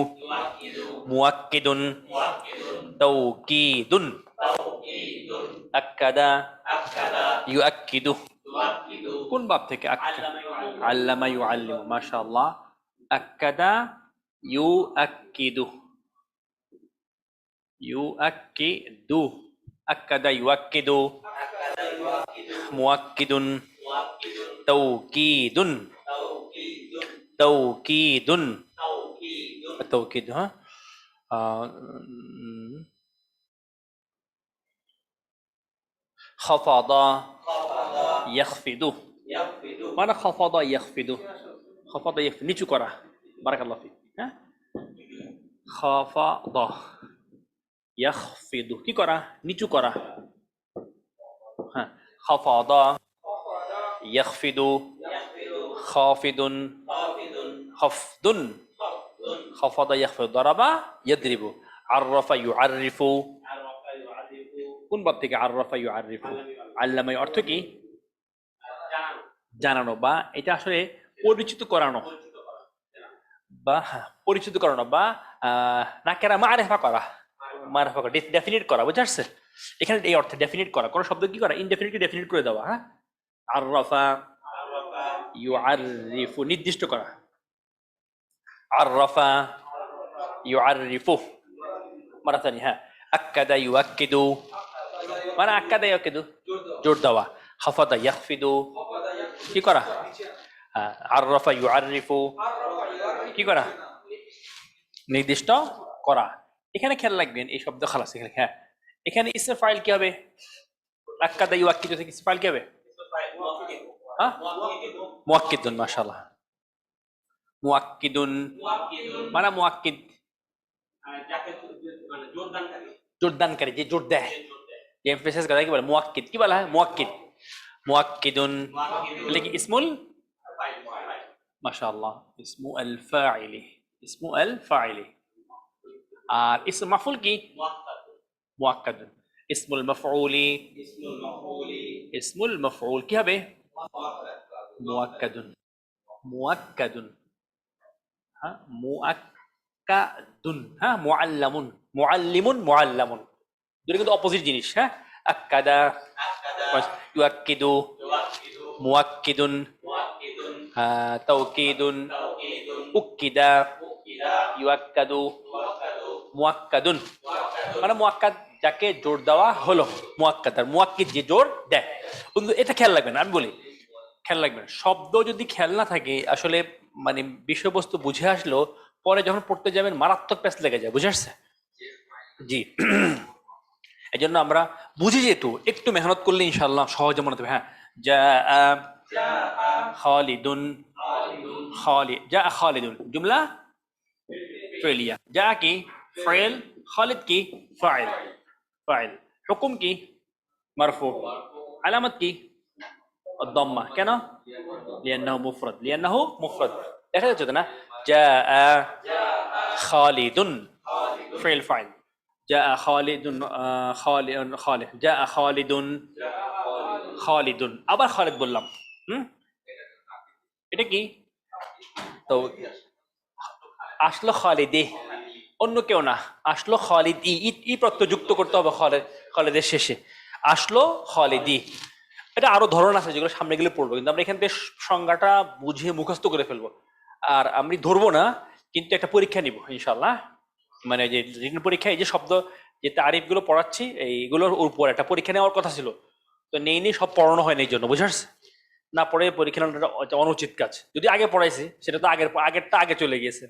মুআক্কিদুন তাওকিদুন। আক্কাদা ইউআক্কিদু কোন বাব থেকে? আল্লামা ইউআল্লিমু, মাশাআল্লাহ। আক্কাদা ইউআক্কিদু ইউআক্কিদু আক্কাদা ইউআক্কিদু মুআক্কিদুন তাওকিদুন তাওকিদুন তাওকিদ। হ্যাঁ, খাফাদা ইয়াখফিদু, মানে খাফাদা ইয়াখফিদু, খাফাদা ইয়াখফিদু নিচু করা। বারাকাল্লাহু ফিক। হ্যাঁ, খাফাদা ইয়াখফিদু কি করা? নিচু করা। হ্যাঁ, খাফাদা ইয়াখফিদু খাফিদুন খাফদুন খাফাদা ইয়াখফিদু দারাবা ইয়াদরিবু আররাফা ইউআররিফু। কোন বাব থেকে? আররাফা ইউআররিফু। আল্লামা অর্থ কি? জানানো, বা এটা আসলে পরিচিত করানো, বা পরিচিত করানো, বা নাকেরা মারিফা করা, মারিফা করা, ডেফিনিট করা। বুঝতে পারছেন? এখানে এই অর্থে ডেফিনিট করা। কোন শব্দ কি করা? ইনডেফিনিটকে ডেফিনিট করে দেওয়া। হ্যাঁ, আররাফা ইউআররিফু নির্দিষ্ট করা। আররাফা ইউআররিফু মারাতানি। হ্যাঁ, আক্কাদা ইউআক্কিদু, মানে আক্কাদা ইউআক্কিদু জোর দেওয়া। খাফাদা ইয়াখফিদু কি করা? আররাফা ইউআররিফু কি করা? নির্দিষ্ট করা। এখানে খেয়াল রাখবেন এই শব্দ খালাস। এখানে হ্যাঁ, এখানে ইসম ফাইল কি হবে? আক্কাদা ইউআক্কিদু থেকে ইসম ফাইল কি হবে? হ্যাঁ, মুআক্কিদুন। মাশাআল্লাহ, মুআক্কিদুন মানে মুআক্কিদ জোরদানকারী, যে জোর দেয়, যে এমফাসিস করে, কি বলে? মুআক্কিদ। কি বলা হয়? মুআক্কিদ। মুআক্কিদুন বলে কি ইসমুল মাশাআল্লাহ ইসমু আল ফাইলি, ইসমু আল ফাইলি। আর ইসমুল মাফউল কি? মুআক্কাদুন। ইসমুল মাফউলি, ইসমুল মাফউল কি হবে? মুআক্কাদুন, মুআক্কাদুন। হ্যাঁ, মুআক্কাদুন। হ্যাঁ, মুআল্লামুন, মুআল্লিমুন, মুআল্লামুন দুটো কিন্তু অপোজিট জিনিস। হ্যাঁ, আক্কাদা, ইউআক্কিদু, মুআক্কিদুন, তাওকিদুন, উক্কিদা, ইউআক্কাদু, মুআক্কাদুন। মানে মুআক্কাদ যাকে জোর দেওয়া হলো, মুআক্কাদ আর মুআক্কিদ যে জোর দেয়। কিন্তু এটা খেয়াল রাখবেন, আমি বলি খেয়াল রাখবেন, শব্দ যদি খেয়াল না থাকে আসলে মানে বিষয়বস্তু বুঝে আসলো পরে যখন পড়তে যাবেন মারাত্মক প্যাচ লেগে যায়, বুঝে আসছে? জি। এই জন্য আমরা বুঝি যেহেতু একটু মেহনত করলে ইনশাআল্লাহ সহজে মনে হবে। হ্যাঁ, যা খালিদুন, যা খালিদুন জুমলা ফেলিয়া। যা কি ফাইল, খালিদ কি ফাইল, ফাইল। হুকুম কি মারফু, আলামত কি الضمة। কেন? لأنه مفرد، لأنه مفرد। দেখা যাচ্ছে তো না? جاء خالد فعل فاعل، جاء خالد خالد، جاء خالد خالد। আবার খালিদ বললাম, এটা কি? তো আসলো খালিদে, অন্য কেউ না, আসলো খালিদ। ই প্রত্যয় যুক্ত করতে হবে খালিদের শেষে, আসলো খালিদি। এটা আরো ধরন আছে যেগুলো সামনে গেলে পড়বো, কিন্তু আমরা এখান থেকে সংজ্ঞাটা বুঝে মুখস্থ করে ফেলবো। আর আমি ধরবো না, কিন্তু একটা পরীক্ষা নিব ইনশাল্লাহ। মানে যে রিটেন পরীক্ষা, এই যে শব্দ যে তারিফ গুলো পড়াচ্ছি এইগুলোর উপর একটা পরীক্ষা নেওয়ার কথা ছিল, তো নেই সব পড়ানো হয় না, এই জন্য বুঝে আসছে? না পড়ে পরীক্ষা নেওয়াটা অনুচিত কাজ। যদি আগে পড়াইছি সেটা তো আগেরটা আগে চলে গিয়েছে।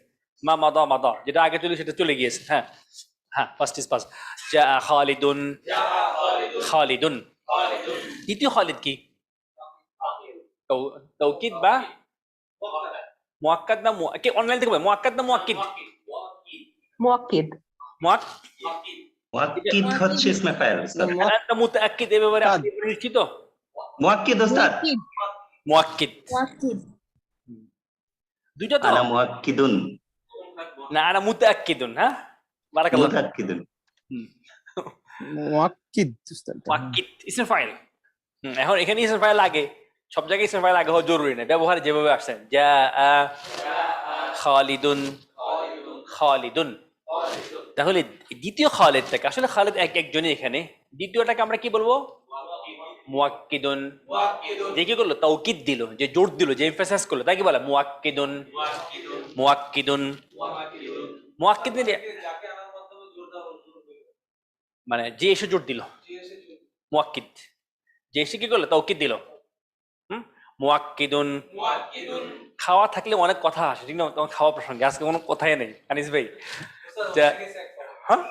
মাদা মাদা যেটা আগে চলে সেটা চলে গিয়েছে। হ্যাঁ হ্যাঁ, ফার্স্ট ইজ ফার্স্ট। যা খালিদুন, খালিদুন। দ্বিতীয় খালিদ কি? তাওকিদ বা মুআক্কাদ না কে অনলাইন থেকে বলে মুআক্কাদ না মুআক্কিদ? মুআক্কিদ। মুআক্কিদ হচ্ছে ইসমে ফাইল উস্তাদ। আনতা মুতাআক্কিদ এ ব্যাপারে আপনি নিশ্চিত? মুআক্কিদ উস্তাদ, মুআক্কিদ। দুইটা তো। আনা মুআক্কিদুন না, আনা মুতাআক্কিদুন। হ্যাঁ, বারাকাল্লাহ। মুতাআক্কিদুন, মুআক্কিদ উস্তাদ। মুআক্কিদ ইসমে ফাইল। এখন এখানে ইসমে ফাইল আগে, সব জায়গায় ইসমে ফাইল আগে হওয়া জরুরি না, ব্যবহার যেভাবে আসছেন। যা খালিদুন, খালিদুন। তাহলে দ্বিতীয় খালিদটাকে, আসলে খালিদ একজনই এখানে, দ্বিতীয়টাকে আমরা কি বলবো? মুআক্কিদুন। যে কি করলো? তাওকিদ দিল, যে জোর দিল, যে এমফাসাইজ করলো, তাকে বলে মুআক্কিদুন, মুআক্কিদুন। মুআক্কিদ মানে যে এসে জোর দিল, মুআক্কিদ। যে এসে কি করলো? তাওকিদ দিল। মুআক্কিদুন। খাওয়া থাকলে অনেক কথা আসে, ঠিক না? তোমার খাওয়া প্রসঙ্গে আজকে কোনো কথাই নেই আনিস ভাই। হ্যাঁ,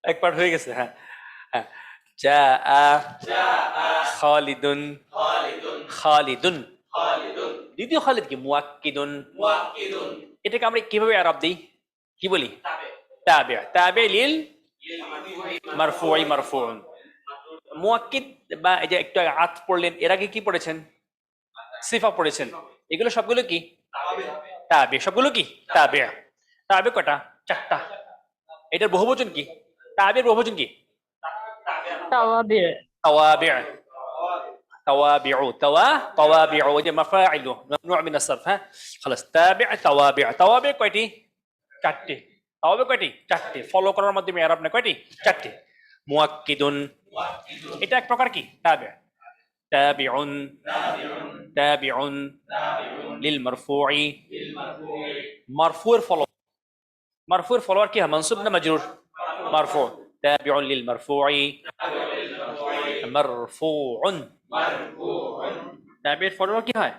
এক পার্ট হয়ে গেছে। হ্যাঁ হ্যাঁ, যা খালিদুন, খালিদুন। দ্বিতীয় খালিদ কি? মুআক্কিদুন। এটাকে আমরা কিভাবে আরব দিই? কি বলি? তাবে, তাবে লিল মারফুই, মারফুউন। মুআক্কিদ বা এই যে একটু আগে আত পড়লেন, এর আগে কি পড়েছেন? সিফা পড়েছেন। এগুলো সবগুলো কি? তাবে। সবগুলো কি? তাবে। তাবে কটা? চারটা। এটার বহুবচন কি? তাবের বহুবচন কি? তাওয়াবি। তাওয়াবি, তাওয়াবিউ, তাওয়াবিউ। ওই যে মাফাইলু মামনু মিন আস-সারফ। হ্যাঁ, خلاص তাবি, তাওয়াবি। তাওয়াবি কয়টি? চারটি। তাওয়াবি কয়টি? চারটি। ফলো করার মাধ্যমে ইআরব না কয়টি? চারটি। মুআক্কিদুন, এটা এক প্রকার কি? তাবে। তাবিউন, তাবিউন লিল মারফুই। মারফুয়ের ফলো, মারফুয়ের ফলোয়ার কি হয়? মানসুব না মাজরুর? মারফু। তাবিউন লিল মারফুই, মারফুউন। তাবির ফলোয়ার কি হয়?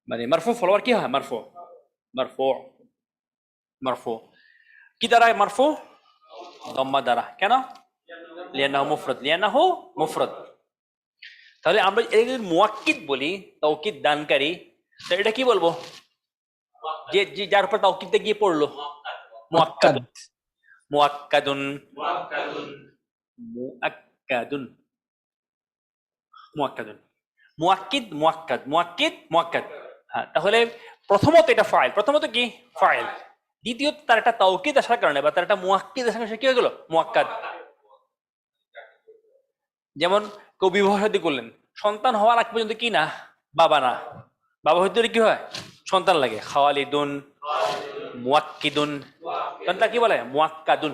মানে মারফু ফলোয়ার কি হয়? মারফু, মারফু, মারফু। কি দ্বারা মারফু? দম্মা দ্বারা। কেন? লিআন্নাহু মুফরাদ, লিআন্নাহু মুফরাদ। তাহলে আমরা এই যে মুআক্কিদ বলি, তাওকিদ দানকারী, তো এটা কি বলবো? যে যার উপর তাওকিদটা গিয়ে পড়লো, মুআক্কাদ। মুআক্কাদুন, মুআক্কাদুন, মুআক্কাদুন। মুআক্কিদ, মুআক্কাদ, মুআক্কিদ, মুআক্কাদ। হ্যাঁ, তাহলে প্রথমত এটা ফাইল, প্রথমত কি ফাইল, দ্বিতীয়ত তার একটা তাওকিদ আসার কারণে বা তার একটা মুয়াক্কিদ আসার কারণে সে কি হয়ে গেল মুয়াক্কাদ। যেমন কেউ বিবাহ শাদী করলেন, সন্তান হওয়ার আগ পর্যন্ত কি না, বাবা না, বাবা হইতে হলে কি হয় সন্তান লাগে, খাওয়ালিদুন মুয়াক্কিদুন, তখন তার কি বলে মুয়াক্কাদুন।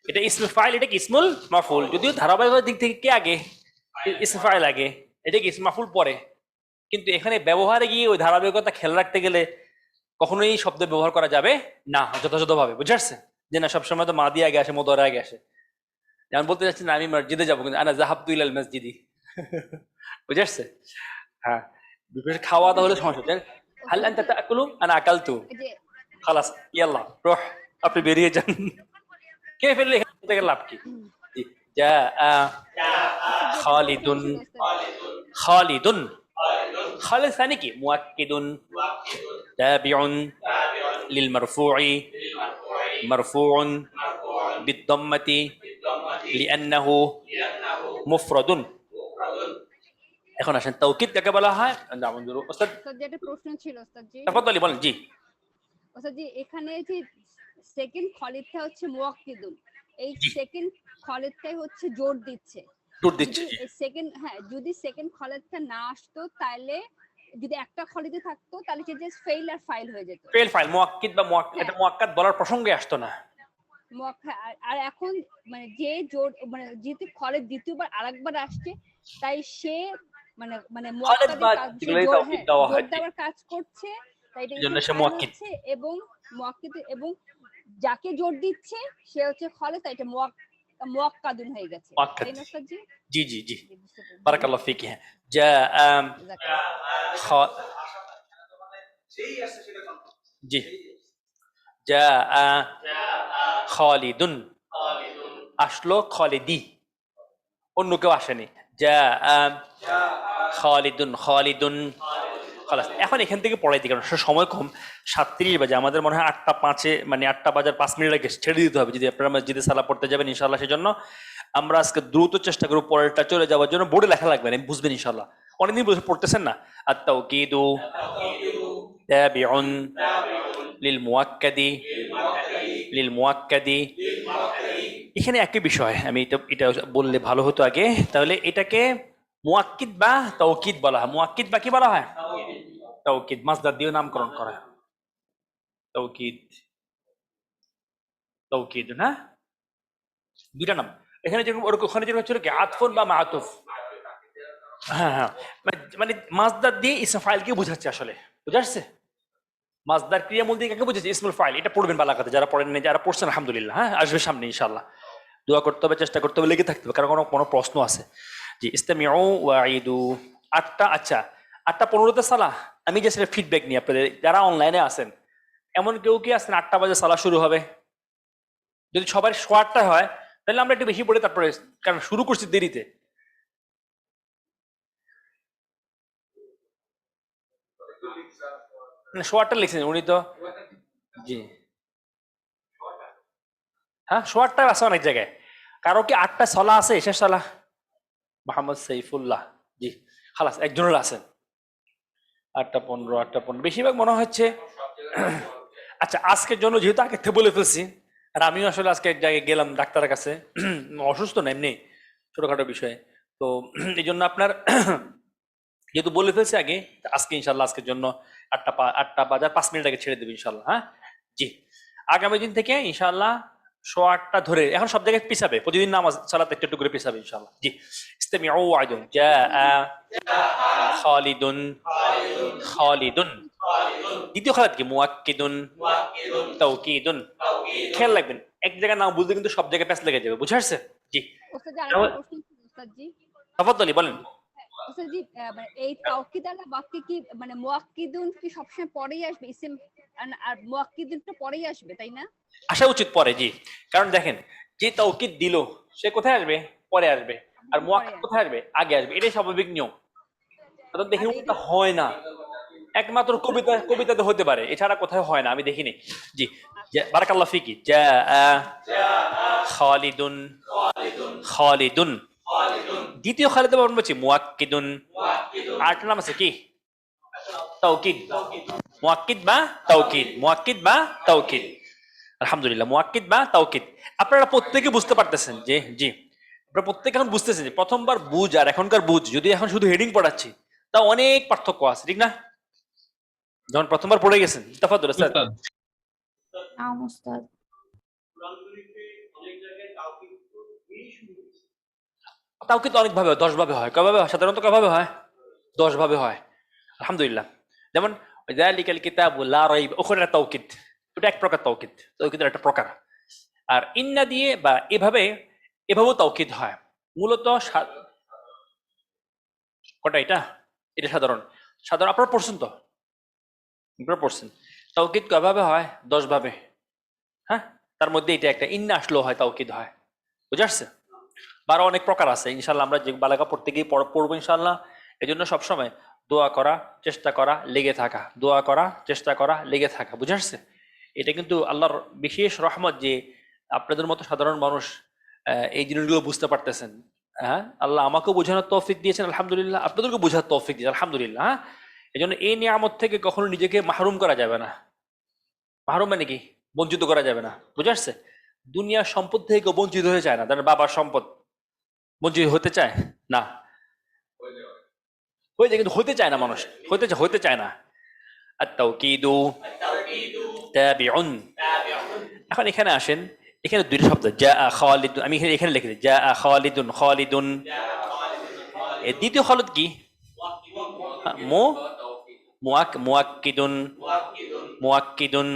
এটা ইসমুল ফাইল, এটা কি ইসমুল মাফুল, যদিও ধারাবাহিকতার দিক থেকে কে আগে, ইসমুল ফাইল আগে, এটা কি ইসমুল মাফুল পরে, কিন্তু এখানে ব্যবহারে গিয়ে ওই ধারাবাহিকতা খেয়াল রাখতে গেলে কখনোই এই শব্দ ব্যবহার করা যাবে না যথাযথভাবে, বুঝতে পারছেন? যে না সবসময় তো মাদি আগে আসে মোদরা আগে আসে। যেমন বলতে চাচ্ছি না আমি মসজিদে যাবো, কিন্তু আনা জাহাবতু ইলাল মসজিদি, বুঝতে পারছে? হ্যাঁ, বিশেষ খাওয়া দাওয়া হলে সমস্যা। হাল আনতা তাকুলু আনা আকালতু, খালাস ইয়াল্লাহ রুহ, আপনি বেরিয়ে যান। কে ফেললে এখান থেকে লাভ কি? যা খালিদুন, খালিদুন, খালিদ মানে কি মুয়াক্কিদুন তাবিউন লিল মারফুই, মারফুউন বিদ্দাম্মাতি লিআন্নাহু মুফরাদুন। এখন আসেন তাওকিদ কাকে বলা হয়? ওস্তাদ যেটা প্রশ্ন ছিল ওস্তাদজি, তাফাদ্দালি বলেন। জি ওস্তাদজি এখানে যে সেকেন্ড খলিদটা হচ্ছে মুয়াক্কিদুন, এই সেকেন্ড খলিদটাই হচ্ছে জোর দিচ্ছে, জোর দিচ্ছে। সেকেন্ড, হ্যাঁ, যদি সেকেন্ড খলিদটা না আসতো তাহলে, যদি একটা খলিদে থাকতো তাহলে যে জাস্ট ফেল আর ফাইল হয়ে যেত, ফেল ফাইল, মুয়াক্কিদ বা এটা মুয়াক্কাদ বলার প্রসঙ্গে আসতো না। আর এখন মানে যে জোর, মানে যেহেতু খলিদ দ্বিতীয়বার আরেকবার আসছে, তাই সে মানে মানে মুয়াক্কাদের দেওয়ার কাজ করছে, তাই এটা সে মুয়াক্কিদ, এবং মুয়াক্কিদ এবং যাকে জোর দিচ্ছে সে হচ্ছে খলিদ, তাই এটা মুয়াক্কাদুন হয়ে গেছে। জি জি জি, বারাকাল্লাহু ফিক। হ্যাঁ, যা জি, যা খালিদুন, আসলো খালিদি, অন্য কেউ আসেনি। যা খালিদুন, খালিদুন, খালাস। এখন এখান থেকে পড়াই দিই, কারণ সময় কম, 7:30 বাজে, আমাদের মনে হয় 8:05 মানে 8টা বাজার 5 মিনিট আগে ছেড়ে দিতে হবে যদি আপনারা মসজিদে সালাহ পড়তে যাবেন ইনশাআল্লাহ। সেজন্য আমরা আজকে দ্রুত চেষ্টা করব পরেরটা চলে যাওয়ার জন্য। বোর্ডে লেখা লাগবে না, বুঝবেন ইনশাআল্লাহ। অনেকদিন বসে পড়তেছেন না। আত-তাওকীদু তাবিউন লিল মুয়াক্কাদি, লিল মুয়াক্কাদি, এখানে একই বিষয়। আমি এটা বললে ভালো হতো আগে। তাহলে এটাকে মুয়াক্কিদ বা তাওকীদ বলা হয়। মুয়াক্কিদ বা কি বলা হয়? তাওকীদ, মাসদার দিয়ে নামকরণ করা, তাওকীদ, তাওকীদ না, দুইটা নাম। এখানে যেরকম ওখানে যেরকম ছিল কি আতফুন বা মাতুফ। হ্যাঁ হ্যাঁ, মানে মাসদার দিয়ে ইসমুল ফাইলকে বোঝাচ্ছে আসলে, বুঝা আসছে? মাসদার ক্রিয়ামূল দিয়ে কাকে বোঝাচ্ছে? ইসমুল ফাইল। এটা পড়বেন বালাগাতে, যারা পড়েন না, যারা পড়ছেন আলহামদুলিল্লাহ। হ্যাঁ, আসবে সামনে ইনশাআল্লাহ। দোয়া করতে হবে, চেষ্টা করতে হবে, লেগে থাকতে হবে, কারণ কোনো প্রশ্ন আছে। জি, ইস্তামিউ ওয়াঈদু। 8টা, আচ্ছা 8:15 সালাহ। আমি যে সেটা ফিডব্যাক নিই আপনাদের, যারা অনলাইনে আছেন, এমন কেউ কি আছেন 8টা বাজে সালাহ শুরু হবে? যদি সবার 8:15 হয় তাহলে আমরা একটু বেশি পড়ে তারপরে, কারণ শুরু করছি দেরিতে। না, 8:15 লিখছেন উনি তো। জি হ্যাঁ, 8:15 আছে অনেক জায়গায়। কারো কি 8টা সালাহ আছে, শেষ সালাহ? মোহাম্মদ সাইফুল্লাহ, জি খালাস, একজনের আছেন 8:15, 8:15 বেশিরভাগ মনে হচ্ছে। আচ্ছা, আজকের জন্য যেহেতু আগে থেকে বলে ফেলছি, আর আমিও আসলে আজকে এক জায়গায় গেলাম ডাক্তারের কাছে, অসুস্থ না এমনি ছোটখাটো বিষয়ে, তো এই জন্য আপনার যেহেতু বলে ফেলছি আগে, আজকে ইনশাল্লাহ আজকের জন্য 8টা বাজার 5 মিনিট আগে ছেড়ে দেবে ইনশাল্লাহ। হ্যাঁ জি, আগামী দিন থেকে ইনশাল্লাহ 8:15 ধরে, এখন সব জায়গায় পিছাবে, প্রতিদিন নামাজ সালাত একটু একটু করে পিছাবে ইনশাল্লাহ। জি, ইস্তামিউ ওয়াঈদুন। যা খালিদুন, খালিদুন। দ্বিতীয় খালিদ কি? মুয়াক্কিদুন, তাওকীদুন। খেয়াল রাখবেন, এক জায়গায় নাম বুঝলে কিন্তু সব জায়গায় প্যাচ লেগে যাবে, বুঝা আসছে? জি, তাফাদ্দালি বলেন। ওস্তাদজি, মানে এই তাওকীদ আলা বাক্যে কি মানে মুয়াক্কিদুন কি সবসময় পরেই আসবে? ইসম আর মুয়াক্কিদুন তো পরেই আসবে, তাই না? আসা উচিত পরে, জি। কারণ দেখেন, যে তাওকীদ দিল সে কোথায় আসবে? পরে আসবে। আর মুয়াক্কিদ কোথায় আসবে? আগে আসবে। এটাই স্বাভাবিক নিয়ম। দেখেন ওটা হয় না, একমাত্র কবিতাতে হতে পারে, এছাড়া কোথায় হয় না, আমি দেখিনি। জি, বারাকাল্লাহু ফিকি। যা খালিদুন, খালিদুন। দ্বিতীয় খালিদ বলছি মুয়াক্কিদুন। আরেকটা নাম আছে কি? তাওকিদ, মুআক্কিদ বা তাওকিদ, মুআক্কিদ বা তাওকিদ। আলহামদুলিল্লাহ, মুআক্কিদ বা তাওকিদ। আপনারা প্রত্যেকে বুঝতে পারতেছেন যে জি, আপনারা প্রত্যেকে এখন বুঝতেছেন যে প্রথমবার বুঝ আর এখনকার বুঝ, যদি এখন শুধু হেডিং পড়াচ্ছি তা অনেক পার্থক্য আছে, ঠিক না? যখন প্রথমবার পড়ে গেছেন। তাফাদ্দুল স্যার। উস্তাদ। তাওকিদ অনেক ভাবে হয়, 10 ভাবে হয়। কয়ভাবে হয়? সাধারণত কয়ভাবে হয়? 10 ভাবে হয়। আলহামদুলিল্লাহ। যেমন যালিকাল কিতাবু লা রাইব, ওখানে একটা তাওকিদ, ওটা এক প্রকার তাওকিদ, তাওকিদের একটা প্রকার। আর ইন্না দিয়ে বা এভাবেও তাওকিদ হয়। মূলত কটা এটা? এটা সাধারণ। সাধারণ আপনারা পড়ছেন তো? আপনারা পড়ছেন। তাওকিদ কয়ভাবে হয়? 10 ভাবে। হ্যাঁ, তার মধ্যে এটা একটা, ইন্না আসলেও হয় তাওকিদ হয়। বুঝে আসছে? আরো অনেক প্রকার আছে, ইনশাল্লাহ আমরা যে বালাগা পড়তে গিয়ে পড়বো ইনশাল্লাহ। এই জন্য সবসময় দোয়া করা, চেষ্টা করা, লেগে থাকা, দোয়া করা, চেষ্টা করা, লেগে থাকা। বুঝে আসছে? এটা কিন্তু আল্লাহর বিশেষ রহমত যে আপনাদের মতো সাধারণ মানুষ এই জিনিসগুলো বুঝতে পারতেছেন। হ্যাঁ, আল্লাহ আমাকেও বোঝানোর তৌফিক দিয়েছেন আলহামদুলিল্লাহ, আপনাদেরকে বোঝানোর তৌফিক দিয়েছেন আলহামদুলিল্লাহ। হ্যাঁ, এই জন্য এই নিয়ামত থেকে কখনো নিজেকে মাহরুম করা যাবে না। মাহরুম মানে কি? বঞ্চিত করা যাবে না। বুঝে আসছে? দুনিয়ার সম্পদ থেকে বঞ্চিত হয়ে যায় না। তার বাবার সম্পদ বঞ্চিত হতে চায় না, হয়ে যায়, কিন্তু হতে চায় না মানুষ, হতে চায় না। আত-তাওকীদু তাবিউন। এখন এখানে আসেন, এখানে দুইটা শব্দ, জাআ খালিদুন, আমি এখানে লিখে দিই জাআ খালিদুন, খালিদুন। এর দ্বিতীয় খালিদ কি? মুআক্কিদুন, মুআক্কিদুন।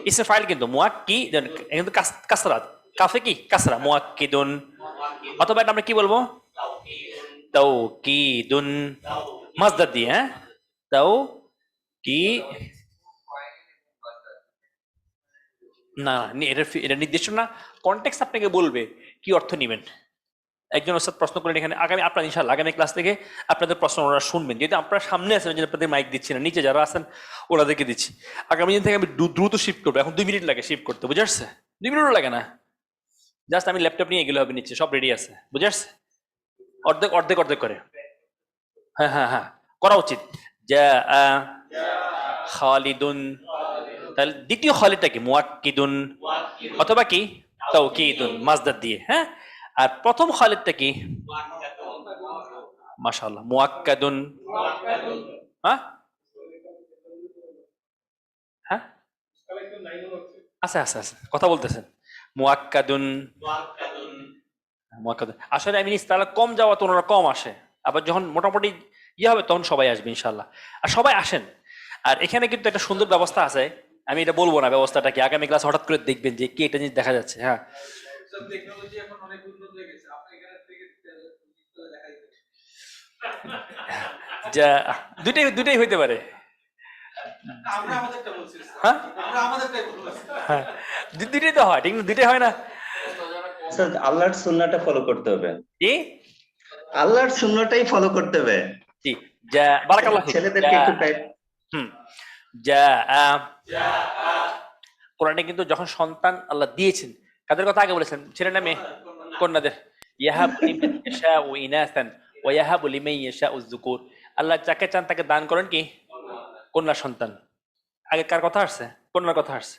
ইসম ফাইল কিন্তু মুআক্কিদুন, কিন্তু কাসরা, কাফে কি কাসরা, মুআক্কিদুন। অথবা এটা আমরা কি বলবো? তাওকিদুন, মাসদার দিয়ে। হ্যাঁ, কি না, এটা নির্দিষ্ট না, কনটেক্সট আপনাকে বলবে কি অর্থ নেবেন। একজন ওস্তাদ প্রশ্ন করেন এখানে, আগামী আপনার ইনশাআল্লাহ আগামী ক্লাস থেকে আপনাদের প্রশ্ন ওরা শুনবেন। যেহেতু আপনারা সামনে আছেন, যে আপনাদের মাইক দিচ্ছি না, নিচে যারা আছেন ওনাদেরকে দিচ্ছি। আগামী দিন থেকে আমি দ্রুত শিফট করবো। এখন 2 মিনিট লাগে শিফট করতে, বুঝে আসছে? 2 মিনিটও লাগে না, জাস্ট আমি ল্যাপটপ নিয়ে এগুলো হবে, নিচ্ছে সব রেডি আছে। বুঝে আসছে? অর্ধেক অর্ধেক অর্ধেক করে। হ্যাঁ হ্যাঁ হ্যাঁ, করা উচিত। জাআ খালিদুন, তাহলে দ্বিতীয় খালিদটা কি? মুআক্কিদুন অথবা কি তাওকীদুন, মাসদার দিয়ে। হ্যাঁ, আর প্রথম খালিদটা কি? মাশাআল্লাহ, মুআক্কাদুন। হ্যাঁ হ্যাঁ, আচ্ছা আচ্ছা আচ্ছা, কথা বলতেছেন। মুআক্কাদুন, মুআক্কাদুন। আসলে আমি ইস্তালা কম যাওয়া তো ওনারা কম আসে, আবার যখন মোটামুটি ইয়ে হবে তখন সবাই আসবে ইনশাআল্লাহ। আর সবাই আসেন। আর এখানে কিন্তু একটা সুন্দর ব্যবস্থা আছে, আমি এটা বলবো না ব্যবস্থাটা কি, আগামী ক্লাস হঠাৎ করে দেখবেন যে কি এটা জিনিস দেখা যাচ্ছে। হ্যাঁ, যা দুইটাই হইতে পারে। হ্যাঁ হ্যাঁ, দুইটাই তো হয়, ঠিক না? দুইটাই হয় না? আল্লাহর সুন্নাহটা ফলো করতে হবে। কি? আল্লাহর সুন্নাহটাই ফলো করতে হবে। জি, যা বারাকাল্লাহ। ছেলেদেরকে একটু টাইপ। যা কোরআনে কিন্তু যখন সন্তান আল্লাহ দিয়েছেন, কাদের কথা আগে বলেছেন? ছেলে না মেয়ে? কন্যাদের। ইয়াহাবু লিমান ইয়াশাউ ইনাসান ওয়া ইয়াহাবু লিমান ইয়াশাউ যুকুর। আল্লাহ যাকে চান তাকে দান করেন কি? কন্যা সন্তান। আগে কার কথা আসছে? কন্যার কথা আসছে।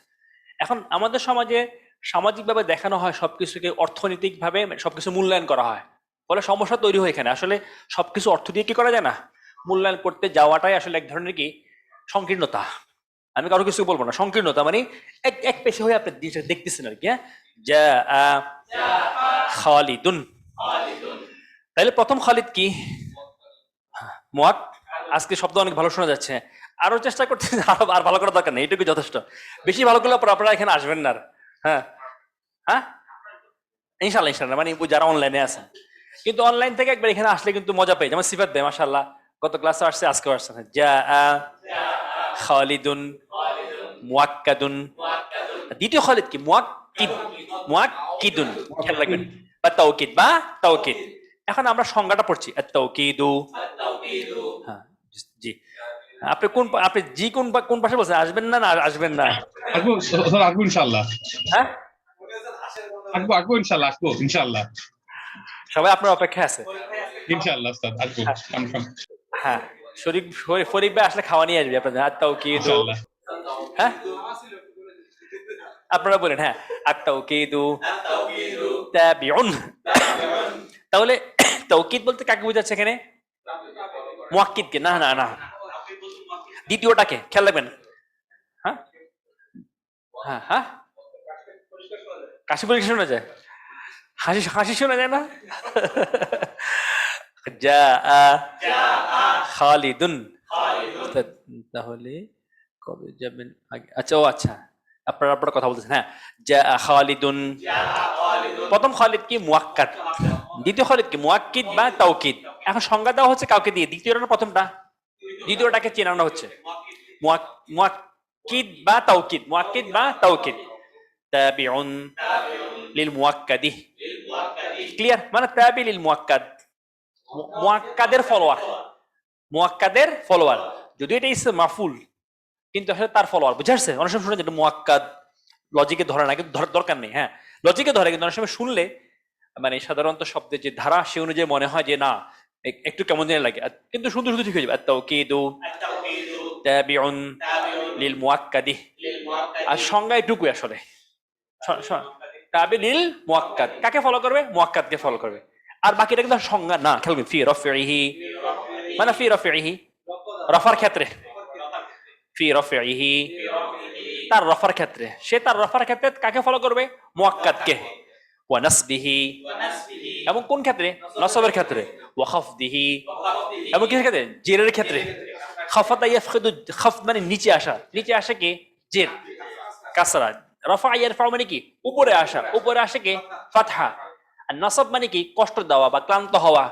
এখন আমাদের সমাজে সামাজিকভাবে দেখানো হয় সবকিছুকে, অর্থনৈতিকভাবে সবকিছু মূল্যায়ন করা হয়, ফলে সমস্যা তৈরি হয় এখানে। আসলে সবকিছু অর্থ দিয়ে কি করা যায় না, মূল্যায়ন করতে যাওয়াটাই আসলে এক ধরনের কি সংকীর্ণতা। আমি কারো কিছু বলবো না, সংকীর্ণতা মানে এক পেশে হয়ে আপনি জিনিসটা দেখতেছেন আর কি। হ্যাঁ, যা খালিদুন, তাহলে প্রথম খালিদ কি? মুআক। আজকে শব্দ অনেক ভালো শোনা যাচ্ছে, আরো চেষ্টা করতে, আর ভালো করার দরকার নেই, এটুকু যথেষ্ট। বেশি ভালো করলে আপনারা এখানে আসবেন না। হ্যাঁ হ্যাঁ, ইনশাল্লাহ ইনশাল্লাহ, মানে যারা অনলাইনে আছে। কিন্তু অনলাইন থেকে একবার এখানে আসলে কিন্তু মজা পাই, যেমন সিফাত দেয় মাশাআল্লাহ, গত ক্লাসে আসছে, আজকেও আসছে। যা খালিদুন, মুআক্কাদুন। দ্বিতীয় খালিদ কি? মুআক্কিদুন, খেয়াল রাখবেন, বা তাওকিদ বা তাওকিদ। এখন আমরা সংজ্ঞাটা পড়ছি, আত-তাওকিদু। হ্যাঁ জি, আপনি জি কোন পাশে বলছেন? আসবেন না না আসবেন না? আসবো স্যার, আসবো ইনশাআল্লাহ। হ্যাঁ, আসবো ইনশাআল্লাহ, আসবো ইনশাআল্লাহ। সবাই আপনার অপেক্ষা আছে ইনশাআল্লাহ স্যার, আসবো। হ্যাঁ, ফরিক ভাই আসলে খাওয়া নিয়ে আসবে আপনাদের আত-তাওকীদু। ইনশাআল্লাহ। হ্যাঁ আপনারা বলেন, হ্যাঁ আত-তাওকীদু তাবিউন। তাহলে তাওকীদ বলতে কাকে বোঝাচ্ছে এখানে? মুয়াক্কিদকে? না না না, দ্বিতীয়টাকে খেয়াল রাখবেন। হ্যাঁ হ্যাঁ হ্যাঁ, কাশি পরীক্ষা শোনা যায়, হাসি হাসি শোনা যায় না? যা খালিদুন, তাহলে কবে যাবেন আগে? আচ্ছা ও আচ্ছা, আপনারা কথা বলতেছেন। হ্যাঁ, যা খালিদুন, প্রথম খালিদ কি? মুয়াক্কাদ। দ্বিতীয় খালিদ কি? মুয়াক্কিদ বা তাওকীদ। এখন সংজ্ঞা দেওয়া হচ্ছে কাউকে দিয়ে, দ্বিতীয়টা না প্রথমটা? দ্বিতীয়টাকে চেনানো হচ্ছে, মুয়াক্কিদ বা তাওকীদ, মুয়াক্কিদ বা তাওকীদ। তাবিউন লিল মুয়াক্কাদি, ক্লিয়ার? মানে তাবি লিল মুয়াক্কাদ, মুয়াক্কাদের ফলোয়ার, মুয়াক্কাদের ফলোয়ার। যদি এটা ইসম মাফুল কিন্তু আসলে তার ফলোয়ার, বুঝা আসছে? অনেক সময় শুনে যেটা মুয়াক্কাদ লজিকে ধরে না, কিন্তু দরকার নেই। হ্যাঁ লজিকে ধরে, কিন্তু অনেক সময় শুনলে মানে সাধারণত শব্দের যে ধারা সে অনুযায়ী মনে হয় যে না একটু কেমন জানি লাগে, কিন্তু শুধু শুধু ঠিক হয়ে যাবে। আত-তাওকীদু তাবিউন লিল মুয়াক্কাদি, আর সংজ্ঞা এটুকুই আসলে। তাবি লিল মুয়াক্কাদ কাকে ফলো করবে? মুয়াক্কাদকে ফলো করবে। আর বাকিটা কিন্তু সংজ্ঞা না। খেলবে ফি রাফিহি, মানে ফি রাফিহি রফার ক্ষেত্রে, ফি রাফিহি তার রফার ক্ষেত্রে, সে তার রফার ক্ষেত্রে কাকে ফলো করবে? মুয়াক্কাদকে। ওয়া নাসবিহি, এবং কোন ক্ষেত্রে? নসবের ক্ষেত্রে। ওয়া খাফদিহি, এবং কিসের ক্ষেত্রে? জেরের ক্ষেত্রে। খাফাতা ইয়াফখিদু, খাফদ মানে নিচে আসা, নিচে আসে কি? জের। কাসরা। রাফা ইয়ারফা মানে কি? উপরে আসা, উপরে আসে কি? ফাতহা। আর নসব মানে কি? কষ্ট দেওয়া বা ক্লান্ত হওয়া।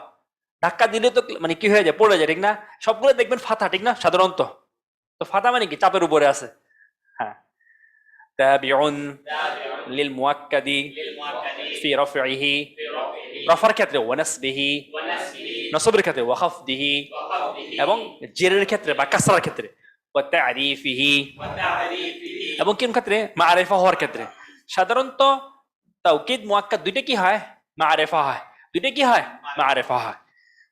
ধাক্কা দিলে তো মানে কি হয়ে যায়? পড়ে যায়, ঠিক না? সবগুলো দেখবেন ফাতহা, ঠিক না? সাধারণত তো ফাতহা মানে কি? চাপের উপরে আছে। হ্যাঁ, তাবিউন লিল মুয়াক্কাদি ফি রাফিহি, রফার ক্ষেত্রে। ওয়া নাসবিহি, নসবের ক্ষেত্রে। ওয়া খাফদিহি, এবং জেরের ক্ষেত্রে বা কাসরার ক্ষেত্রে। ওয়া তা'রিফিহি, এবং কোন ক্ষেত্রে? মা'রিফা হওয়ার ক্ষেত্রে। সাধারণত তাওকীদ মুয়াক্কাদ দুইটা কি হয়? মা'রিফা হয়। দুইটা কি হয়? মা'রিফা হয়।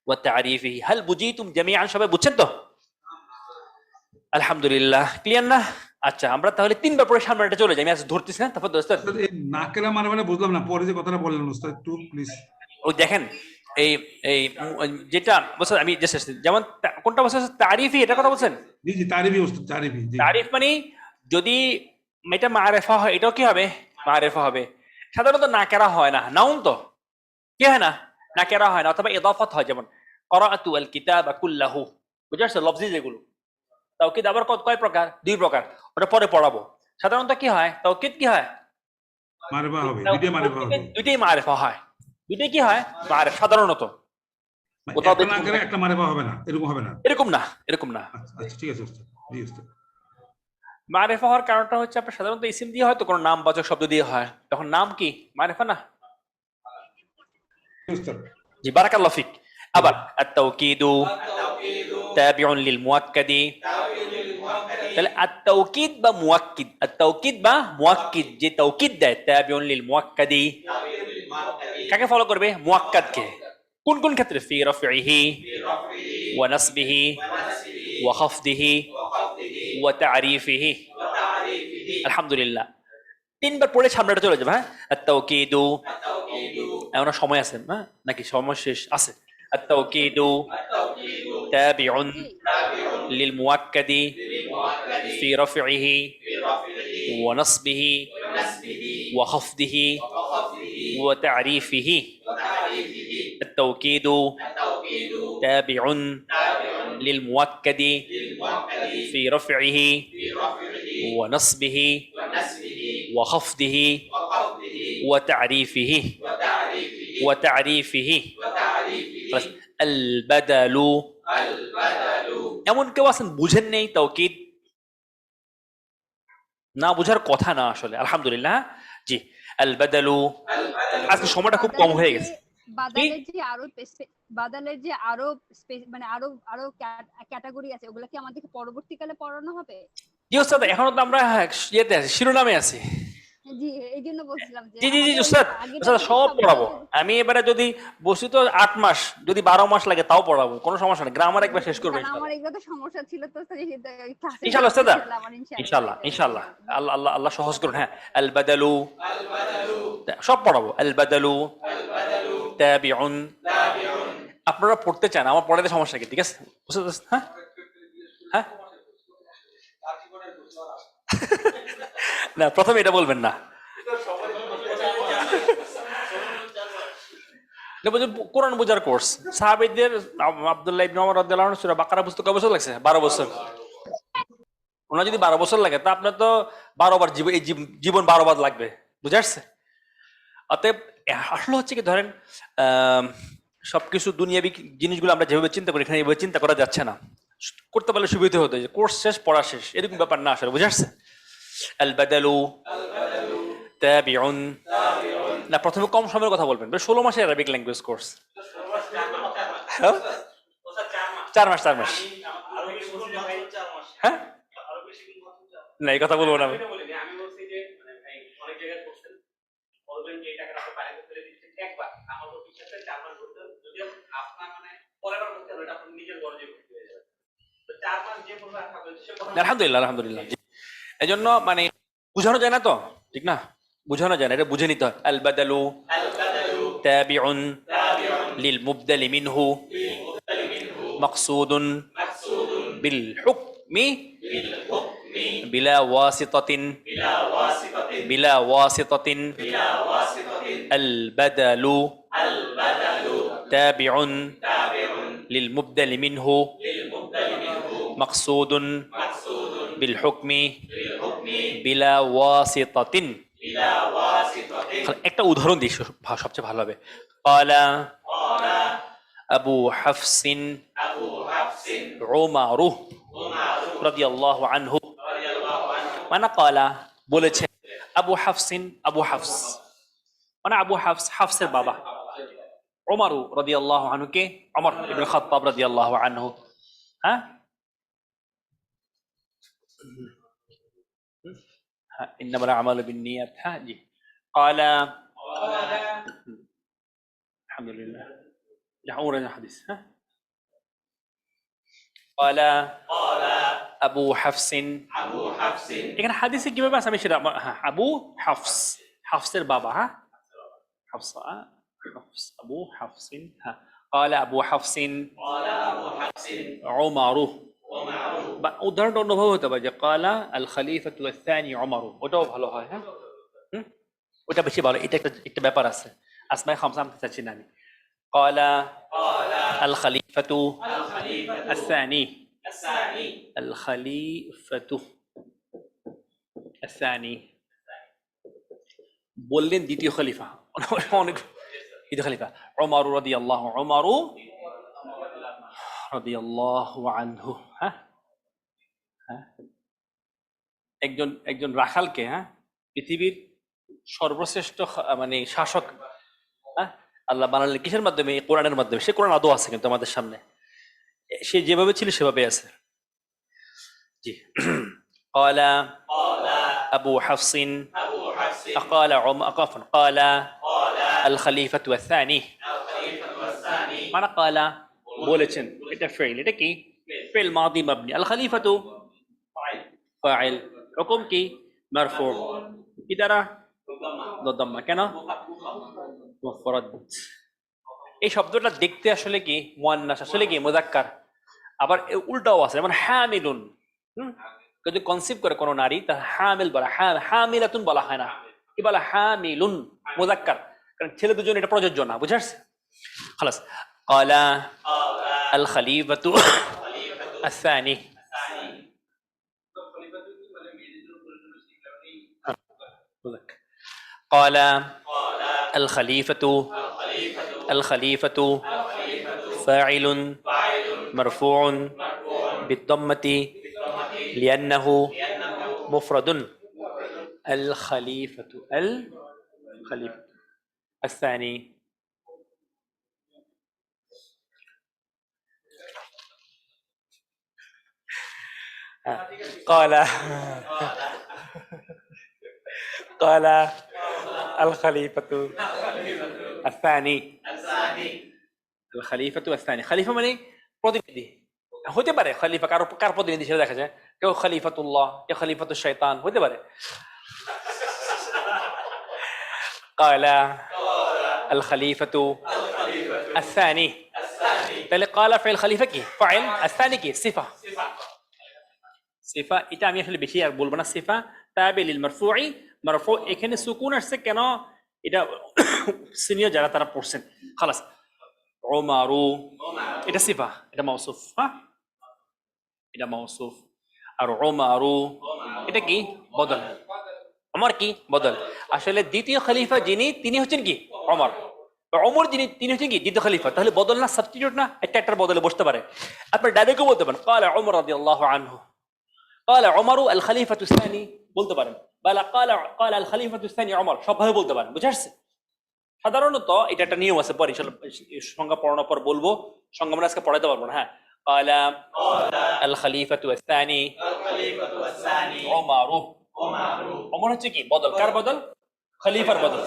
ওয়া তা'রিফিহি হাল বুজিতুম জামিআন, সবাই বুঝছেন তো? আলহামদুলিল্লাহ, ক্লিয়ার না? আচ্ছা, আমরা তাহলে তিনবার পরে সামনেটা চলে যাই। আমি আজ ধরতেছি না, তারপর দোস্ত এই নাকেরা মানে বুঝলাম না, পরে যে কথাটা বললেন উস্তাদ একটু প্লিজ। ওই দেখেন এই এই যেটা বলছেন, আমি যেমন কোনটা বলছেন? তারিফি, এটা কথা বলছেন? জি জি, তারিফি উস্তাদ, তারিফি। জি, তারিফ মানে যদি এটা মা'রিফা হয়, এটাও কি হবে? মা'রিফা হবে। সাধারণত নাকেরা হয় না, নাউন তো কি হয় না? নাকেরা হয় না, অথবা ইদাফাত হয়। যেমন ক্বরাআতু আল কিতাবা কুল্লাহু, বুঝা আসছে? লফজি যেগুলো। তাওকীদ আবার কয় প্রকার? দুই প্রকার, ওটা পরে পড়াবো। সাধারণত কি হয়? তাওকীদ কি হয়? মারফা হবে, দুইটাই মারফা হবে। দুইটাই মা'রিফা হয়। দুইটাই কি হয়? মা'রিফা সাধারণত। একটা নাকেরা একটা মারফা হবে না, এরকম হবে না। এরকম না, এরকম না। আচ্ছা ঠিক আছে উস্তাদ। জি উস্তাদ। মা'রিফা হওয়ার কারণটা হচ্ছে আপনার সাধারণত ইসিম দিয়ে হয়তো কোনো নামবাচক শব্দ দিয়ে হয়, তখন নাম কি? মা'রিফা না? জি, বারাকাল্লাহু ফিক। আবার আত-তাওকীদু তাবিউন লিল মুয়াক্কাদি, তাহলে আত-তাওকীদ বা মুয়াক্কিদ, আত-তাওকীদ বা মুয়াক্কিদ, যে তাওকীদ দেয় তাবিউন লিল মুয়াক্কাদি, কাকে ফলো করবে? মুয়াক্কাদকে। কোন কোন ক্ষেত্রে? ফি রাফিহি ওয়া নাসবিহি ওয়া খাফদিহি ওয়া তা'রিফিহি। আলহামদুলিল্লাহ, তিনবার পড়ে সামনেটা চলে যাবে। হ্যাঁ, আত-তাওকীদু, এখনো সময় আছে না নাকি? সময় শেষ আছে। আত-তাওকীদু তাবিউন লিল মুয়াক্কাদি ফি রাফিহি ওয়া নাসবিহি ওয়া খাফদিহি ওয়া তা'রিফিহি। التوكيد تابع للمؤكد في رفعه ونصبه وخفضه وتعريفه البدل। এমন কেউ আছেন বুঝেন নেই তাওকীদ? না বুঝার কথা না আসলে। আলহামদুলিল্লাহ। জি, আল বাদালু, আজকে সময়টা খুব কম হয়ে গেছে। বাদালের যে আরো মানে আরো ক্যাটাগরি আছে, ওগুলা কি আমাদেরকে পরবর্তীকালে পড়ানো হবে? জি ওস্তাদ, এখনো তো আমরা ইয়েতে আছি, শিরোনামে আছি। জি এই জন্য বলছিলাম যে জি জি জি আমাদের ওই উস্তাদ, আগের উস্তাদ থেকে সব পড়াবো। শব্দগুলো আমি এবারে যদি বসি তো 8 মাস, যদি 12 মাস লাগে তাও পড়াবো, কোনো সমস্যা নেই। গ্রামার একবার শেষ করবো কারণ আমার ইনশাআল্লাহ। এগুলো তো সমস্যা ছিল তো ক্লাসে ইনশাআল্লাহ যাওয়াতে উস্তাদ, সেগুলো আমার ইনশাআল্লাহ ইনশাআল্লাহ এটা ইনশাআল্লাহ জি আল্লাহ আল্লাহ আল্লাহ সহজ করুন। হ্যাঁ, আল বাদালু সব পড়াবো। আল বাদালু তাবিউন। আপনারা পড়তে চান, আমার পড়াতে সমস্যা কি? ঠিক আছে উস্তাদ? হ্যাঁ হ্যাঁ না, প্রথমে এটা বলবেন না। এটা বলছে কোরআন বোঝার কোর্স। সাহাবীদের আব্দুল্লাহ ইবনে ওমর রাদিয়াল্লাহু আনহু সূরা বাকারা বুঝতে কয় বছর লাগছে? 12 বছর। ওনার যদি 12 বছর লাগে তা আপনার তো 12 বার জীবন 12 বার লাগবে। বুঝে আসছে? অতএব আসলে হচ্ছে কি, ধরেন সবকিছু দুনিয়াবি জিনিসগুলো আমরা যেভাবে চিন্তা করি, এখানে এভাবে চিন্তা করা যাচ্ছে না। করতে পারলে সুবিধা হতো, যে কোর্স শেষ পড়া শেষ এরকম ব্যাপার না আসলে। বুঝে আসছে? আল বাদালু তাবিউন। না, প্রথমে কম সময়ের কথা বলবেন। 16 মাসের আরবিক ল্যাঙ্গুয়েজ কোর্স। 4 মাস 4 মাস। হ্যাঁ না, এই কথা বলবো না আমি। আলহামদুলিল্লাহ আলহামদুলিল্লাহ। এই জন্য মানে বুঝানো যায় না তো, ঠিক না? বুঝানো যায় না, এটা বুঝে নিতে হয়। আল বাদালু তাবিউন লিল মুবদালি মিনহু মাকসুদুন বিল হুকমি বিলা ওয়াসিতাতিন বিলা ওয়াসিতাতিন। আল বাদালু তাবিউন লিল মুবদালি মিনহু মাকসুদুন বিল হুকমি বিলা ওয়াসিতাতিন। একটা উদাহরণ দিই, সবচেয়ে ভালো হবে। ক্বালা আবু হাফসিন উমারু রাদিয়াল্লাহু আনহু। মানে ক্বালা বলেছে, আবু হাফসিন, আবু হাফস মানে আবু হাফস, হাফসের বাবা। উমারু রাদিয়াল্লাহু আনহু কে? ওমর ইবনে খাত্তাব রাদিয়াল্লাহু আনহু। হ্যাঁ إنما الأعمال بالنيات. ها جي قال الحمد لله جعورنا الحديث. ها قال أبو حفص এখানে হাদিসে কিভাবে আছে আমি সেটা, হ্যাঁ, আবু হাফস, হাফসের বাবা। হ্যাঁ হাফস, হাফস আবু হাফসিন। হ্যাঁ قال أبو حفص عمر। বা উদাহরণটা অন্যভাবে হতে পারে, যে কালা আল খলিফাতু আস-সানি উমর, ওটাও ভালো হয়। হ্যাঁ ওটা বেশি ভালো। এটা একটা ব্যাপার আছে, আসমায়ে খামসা আনতে চাচ্ছি না আমি। কালা আল খলিফাতু আস-সানি, আল খলিফাতু আস-সানি বললেন দ্বিতীয় খলিফা, অনেক দ্বিতীয় খলিফা উমর রাদিয়াল্লাহু, উমর রাদিয়াল্লাহু আনহু। হ্যাঁ হ্যাঁ একজন একজন রাখালকে, হ্যাঁ, পৃথিবীর সর্বশ্রেষ্ঠ মানে শাসক, হ্যাঁ, আল্লাহ বানালেন কিসের মাধ্যমে? কোরআনের মাধ্যমে। সে কোরআন আদৌ আছে কিন্তু আমাদের সামনে, সে যেভাবে ছিল সেভাবে আছে। জি قال أبو حفص قال قال الخليفة الثاني মানে قال বলেছেন, এটা ফেল। এটা কি? ফেল মাদি মাবনি। আল খলিফাতু ফাইল, হুকুম কি? মারফু। কি দ্বারা? দম্মা। কেন? মুফরাদ। এই শব্দটা দেখতে আসলে কি মুয়ান্নাস, আসলে কি মুযাক্কার। আবার উল্টাও আছে, যেমন হামিলুন। যদি কনসিভ করে কোন নারী, তা হামিল বলা, হামিলাতুন বলা হয় না। কি বলা? হামিলুন, মুযাক্কার। কারণ ছেলে দুজন এটা প্রযোজ্য না। বুঝে আসছে? খালাস। ক্বালা আল খলিফাতু আস-সানি। قال الخليفة فاعل مرفوع بالضمة لأنه مفرد. الخليفة الثاني. قال الخليفة الثاني الخليفة الثاني খলিফা মানে প্রতিনিধি হতে পারে খলিফা কার প্রতিনিধি সেটা দেখা যায় কেউ খলিফাতুল্লাহ কেউ খলিফাতুশ শয়তান হতে পারে قال الخليفة الثاني তাহলে قال فعل খলিফা কি ফাইল الثاني কি সিফা সিফা এটা আমি আসলে বেশি আর বলবো না সিফা তাবে লিল মারফুই মারফু এখানে সুকুন আসছে কেন এটা সিনিয়র যারা তারা পড়ছেন خلاص উমারু এটা সিফা এটা মাউসুফ হ্যাঁ এটা মাউসুফ আর উমারু এটা কি বদল ওমর কি বদল আসলে দ্বিতীয় খলিফা যিনি তিনি হচ্ছেন কি ওমর ওমর যিনি তিনি হচ্ছেন কি দ্বিতীয় খলিফা তাহলে বদল না সাবস্টিটিউট না একটা বদলে বসতে পারে আপনি ডাইরেক্টও বলতে পারেন قال عمر رضي الله عنه قال عمر الخليفة الثاني বলতে পারেন বালা قال الخليفة الثاني عمر সবভাবে বলতে পারেন বুঝা আসছে সাধারণত এটা একটা নিয়ম আছে পরে ইনশাআল্লাহ সংজ্ঞা পড়ানোর পর বলবো সংজ্ঞা আমরা আজকে পড়াতে পারবো না হ্যাঁ قال الخليفة الثاني عمر عمر হচ্ছে কি বদল কার বদল খলিফার বদল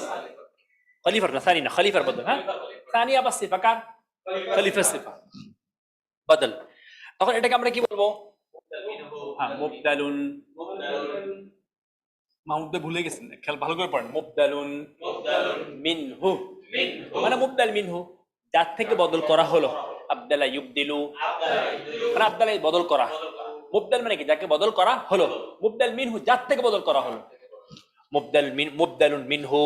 খলিফার না সানি না খলিফার বদল হ্যাঁ সানি আবার সিফা কার খলিফার সিফা বদল তখন এটাকে আমরা কি বলবো হ্যাঁ মুবদালুন মাহমুদ ভুলে গেছেন খেয়াল ভালো করে পড়েন মুবদালুন মিনহু মানে মুবদাল মিনহু যার থেকে বদল করা হলো আবদালা ইউবদিলু মানে আবদালা বদল করা মুবদাল মানে কি যাকে বদল করা হলো মুবদাল মিনহু যার থেকে বদল করা হলো মুবদালুন মিনহু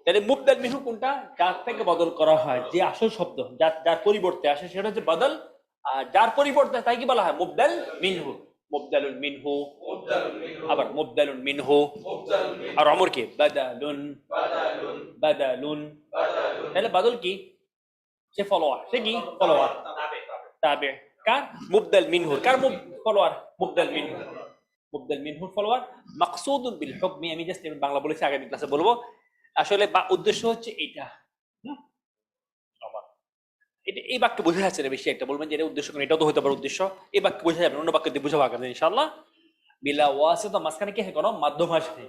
তাহলে মুবদাল মিনহু কোনটা যার থেকে বদল করা হয় যে আসল শব্দ যার পরিবর্তে আসে সেটা হচ্ছে বদল আর যার পরিবর্তে তাই কি বলা হয় মুবদাল মিনহু মুবদালুন মিনহু আবার মুবদালুন মিনহু আর আমর কি বাদালুন তাহলে বদল কি সে ফলোয়ার সে কি ফলোয়ার তাবে কার মুবদাল মিনহু কার ফলোয়ার মুবদাল মিনহু ফলোয়ার মাকসুদুন বিল হুকমি আমি জাস্ট বাংলা বলেছি আগামী ক্লাসে বলবো আসলে উদ্দেশ্য হচ্ছে এইটা এটা এই বাক্য বোঝা যাচ্ছে না বেশি একটা বলবেন যে এটা উদ্দেশ্য এটাও তো হতে পারে উদ্দেশ্য এই বাক্য বোঝা যাবে অন্য বাক্য দিয়ে বোঝাবো আগামী ইনশাআল্লাহ বিলা ওয়াসিতা মাঝখানে কি হয় কোনো মাধ্যম আসে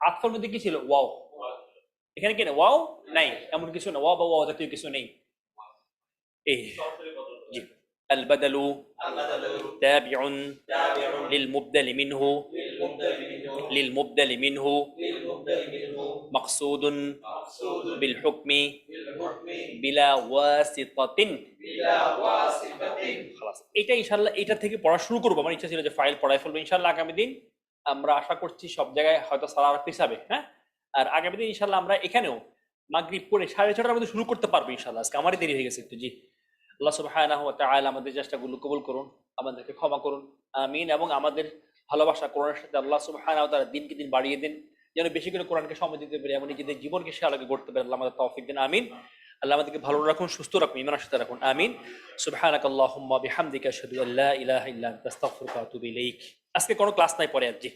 আতফের মধ্যে কি ছিল ওয়াও এখানে কি না ওয়াও নাই এমন কিছু না ওয়া বা ওয়া জাতীয় কিছু নেই এই জি البدل تابع للمبدل منه مقصود بالحكم بلا واسطة خلاص এটা ইনশাআল্লাহ এটা থেকে পড়া শুরু করব আমার ইচ্ছা ছিল যে ফাইল পড়াই ফেলবো ইনশাআল্লাহ আগামী দিন আমরা আশা করছি সব জায়গায় হয়তো সালার হিসাবে হ্যাঁ আর আগামী দিন ইনশাআল্লাহ আমরা এখানেও মাগরিব পড়ে 6:30টার মধ্যে শুরু করতে পারবো ইনশাআল্লাহ আজকে আমারই দেরি হয়ে গেছে একটু জি আল্লাহ সুবহানাহু ওয়া তাআলা আমাদের চেষ্টাগুলো কবুল করুন আমাদেরকে ক্ষমা করুন আমিন এবং আমাদের ভালোবাসা কোরআনের সাথে আল্লাহ সুবহানাহু ওয়া তাআলা দিনকে দিন বাড়িয়ে দেন যেন বেশি করে কোরআনকে সময় দিতে পারি এমন নিজেদের জীবনকে সে আলোকে গড়তে পারে আল্লাহ আমাদের তৌফিক দেন আমিন আল্লাহ আমাদেরকে ভালো রাখুন সুস্থ রাখুন ঈমানের সাথে রাখুন আমিন সুবহানাকাল্লাহুম্মা বিহামদিকা আশহাদু আল্লা ইলাহা ইল্লা আনতা আস্তাগফিরুকা ওয়া আতুবু ইলাইক আজকে কোনো ক্লাস নাই পরে আজ জি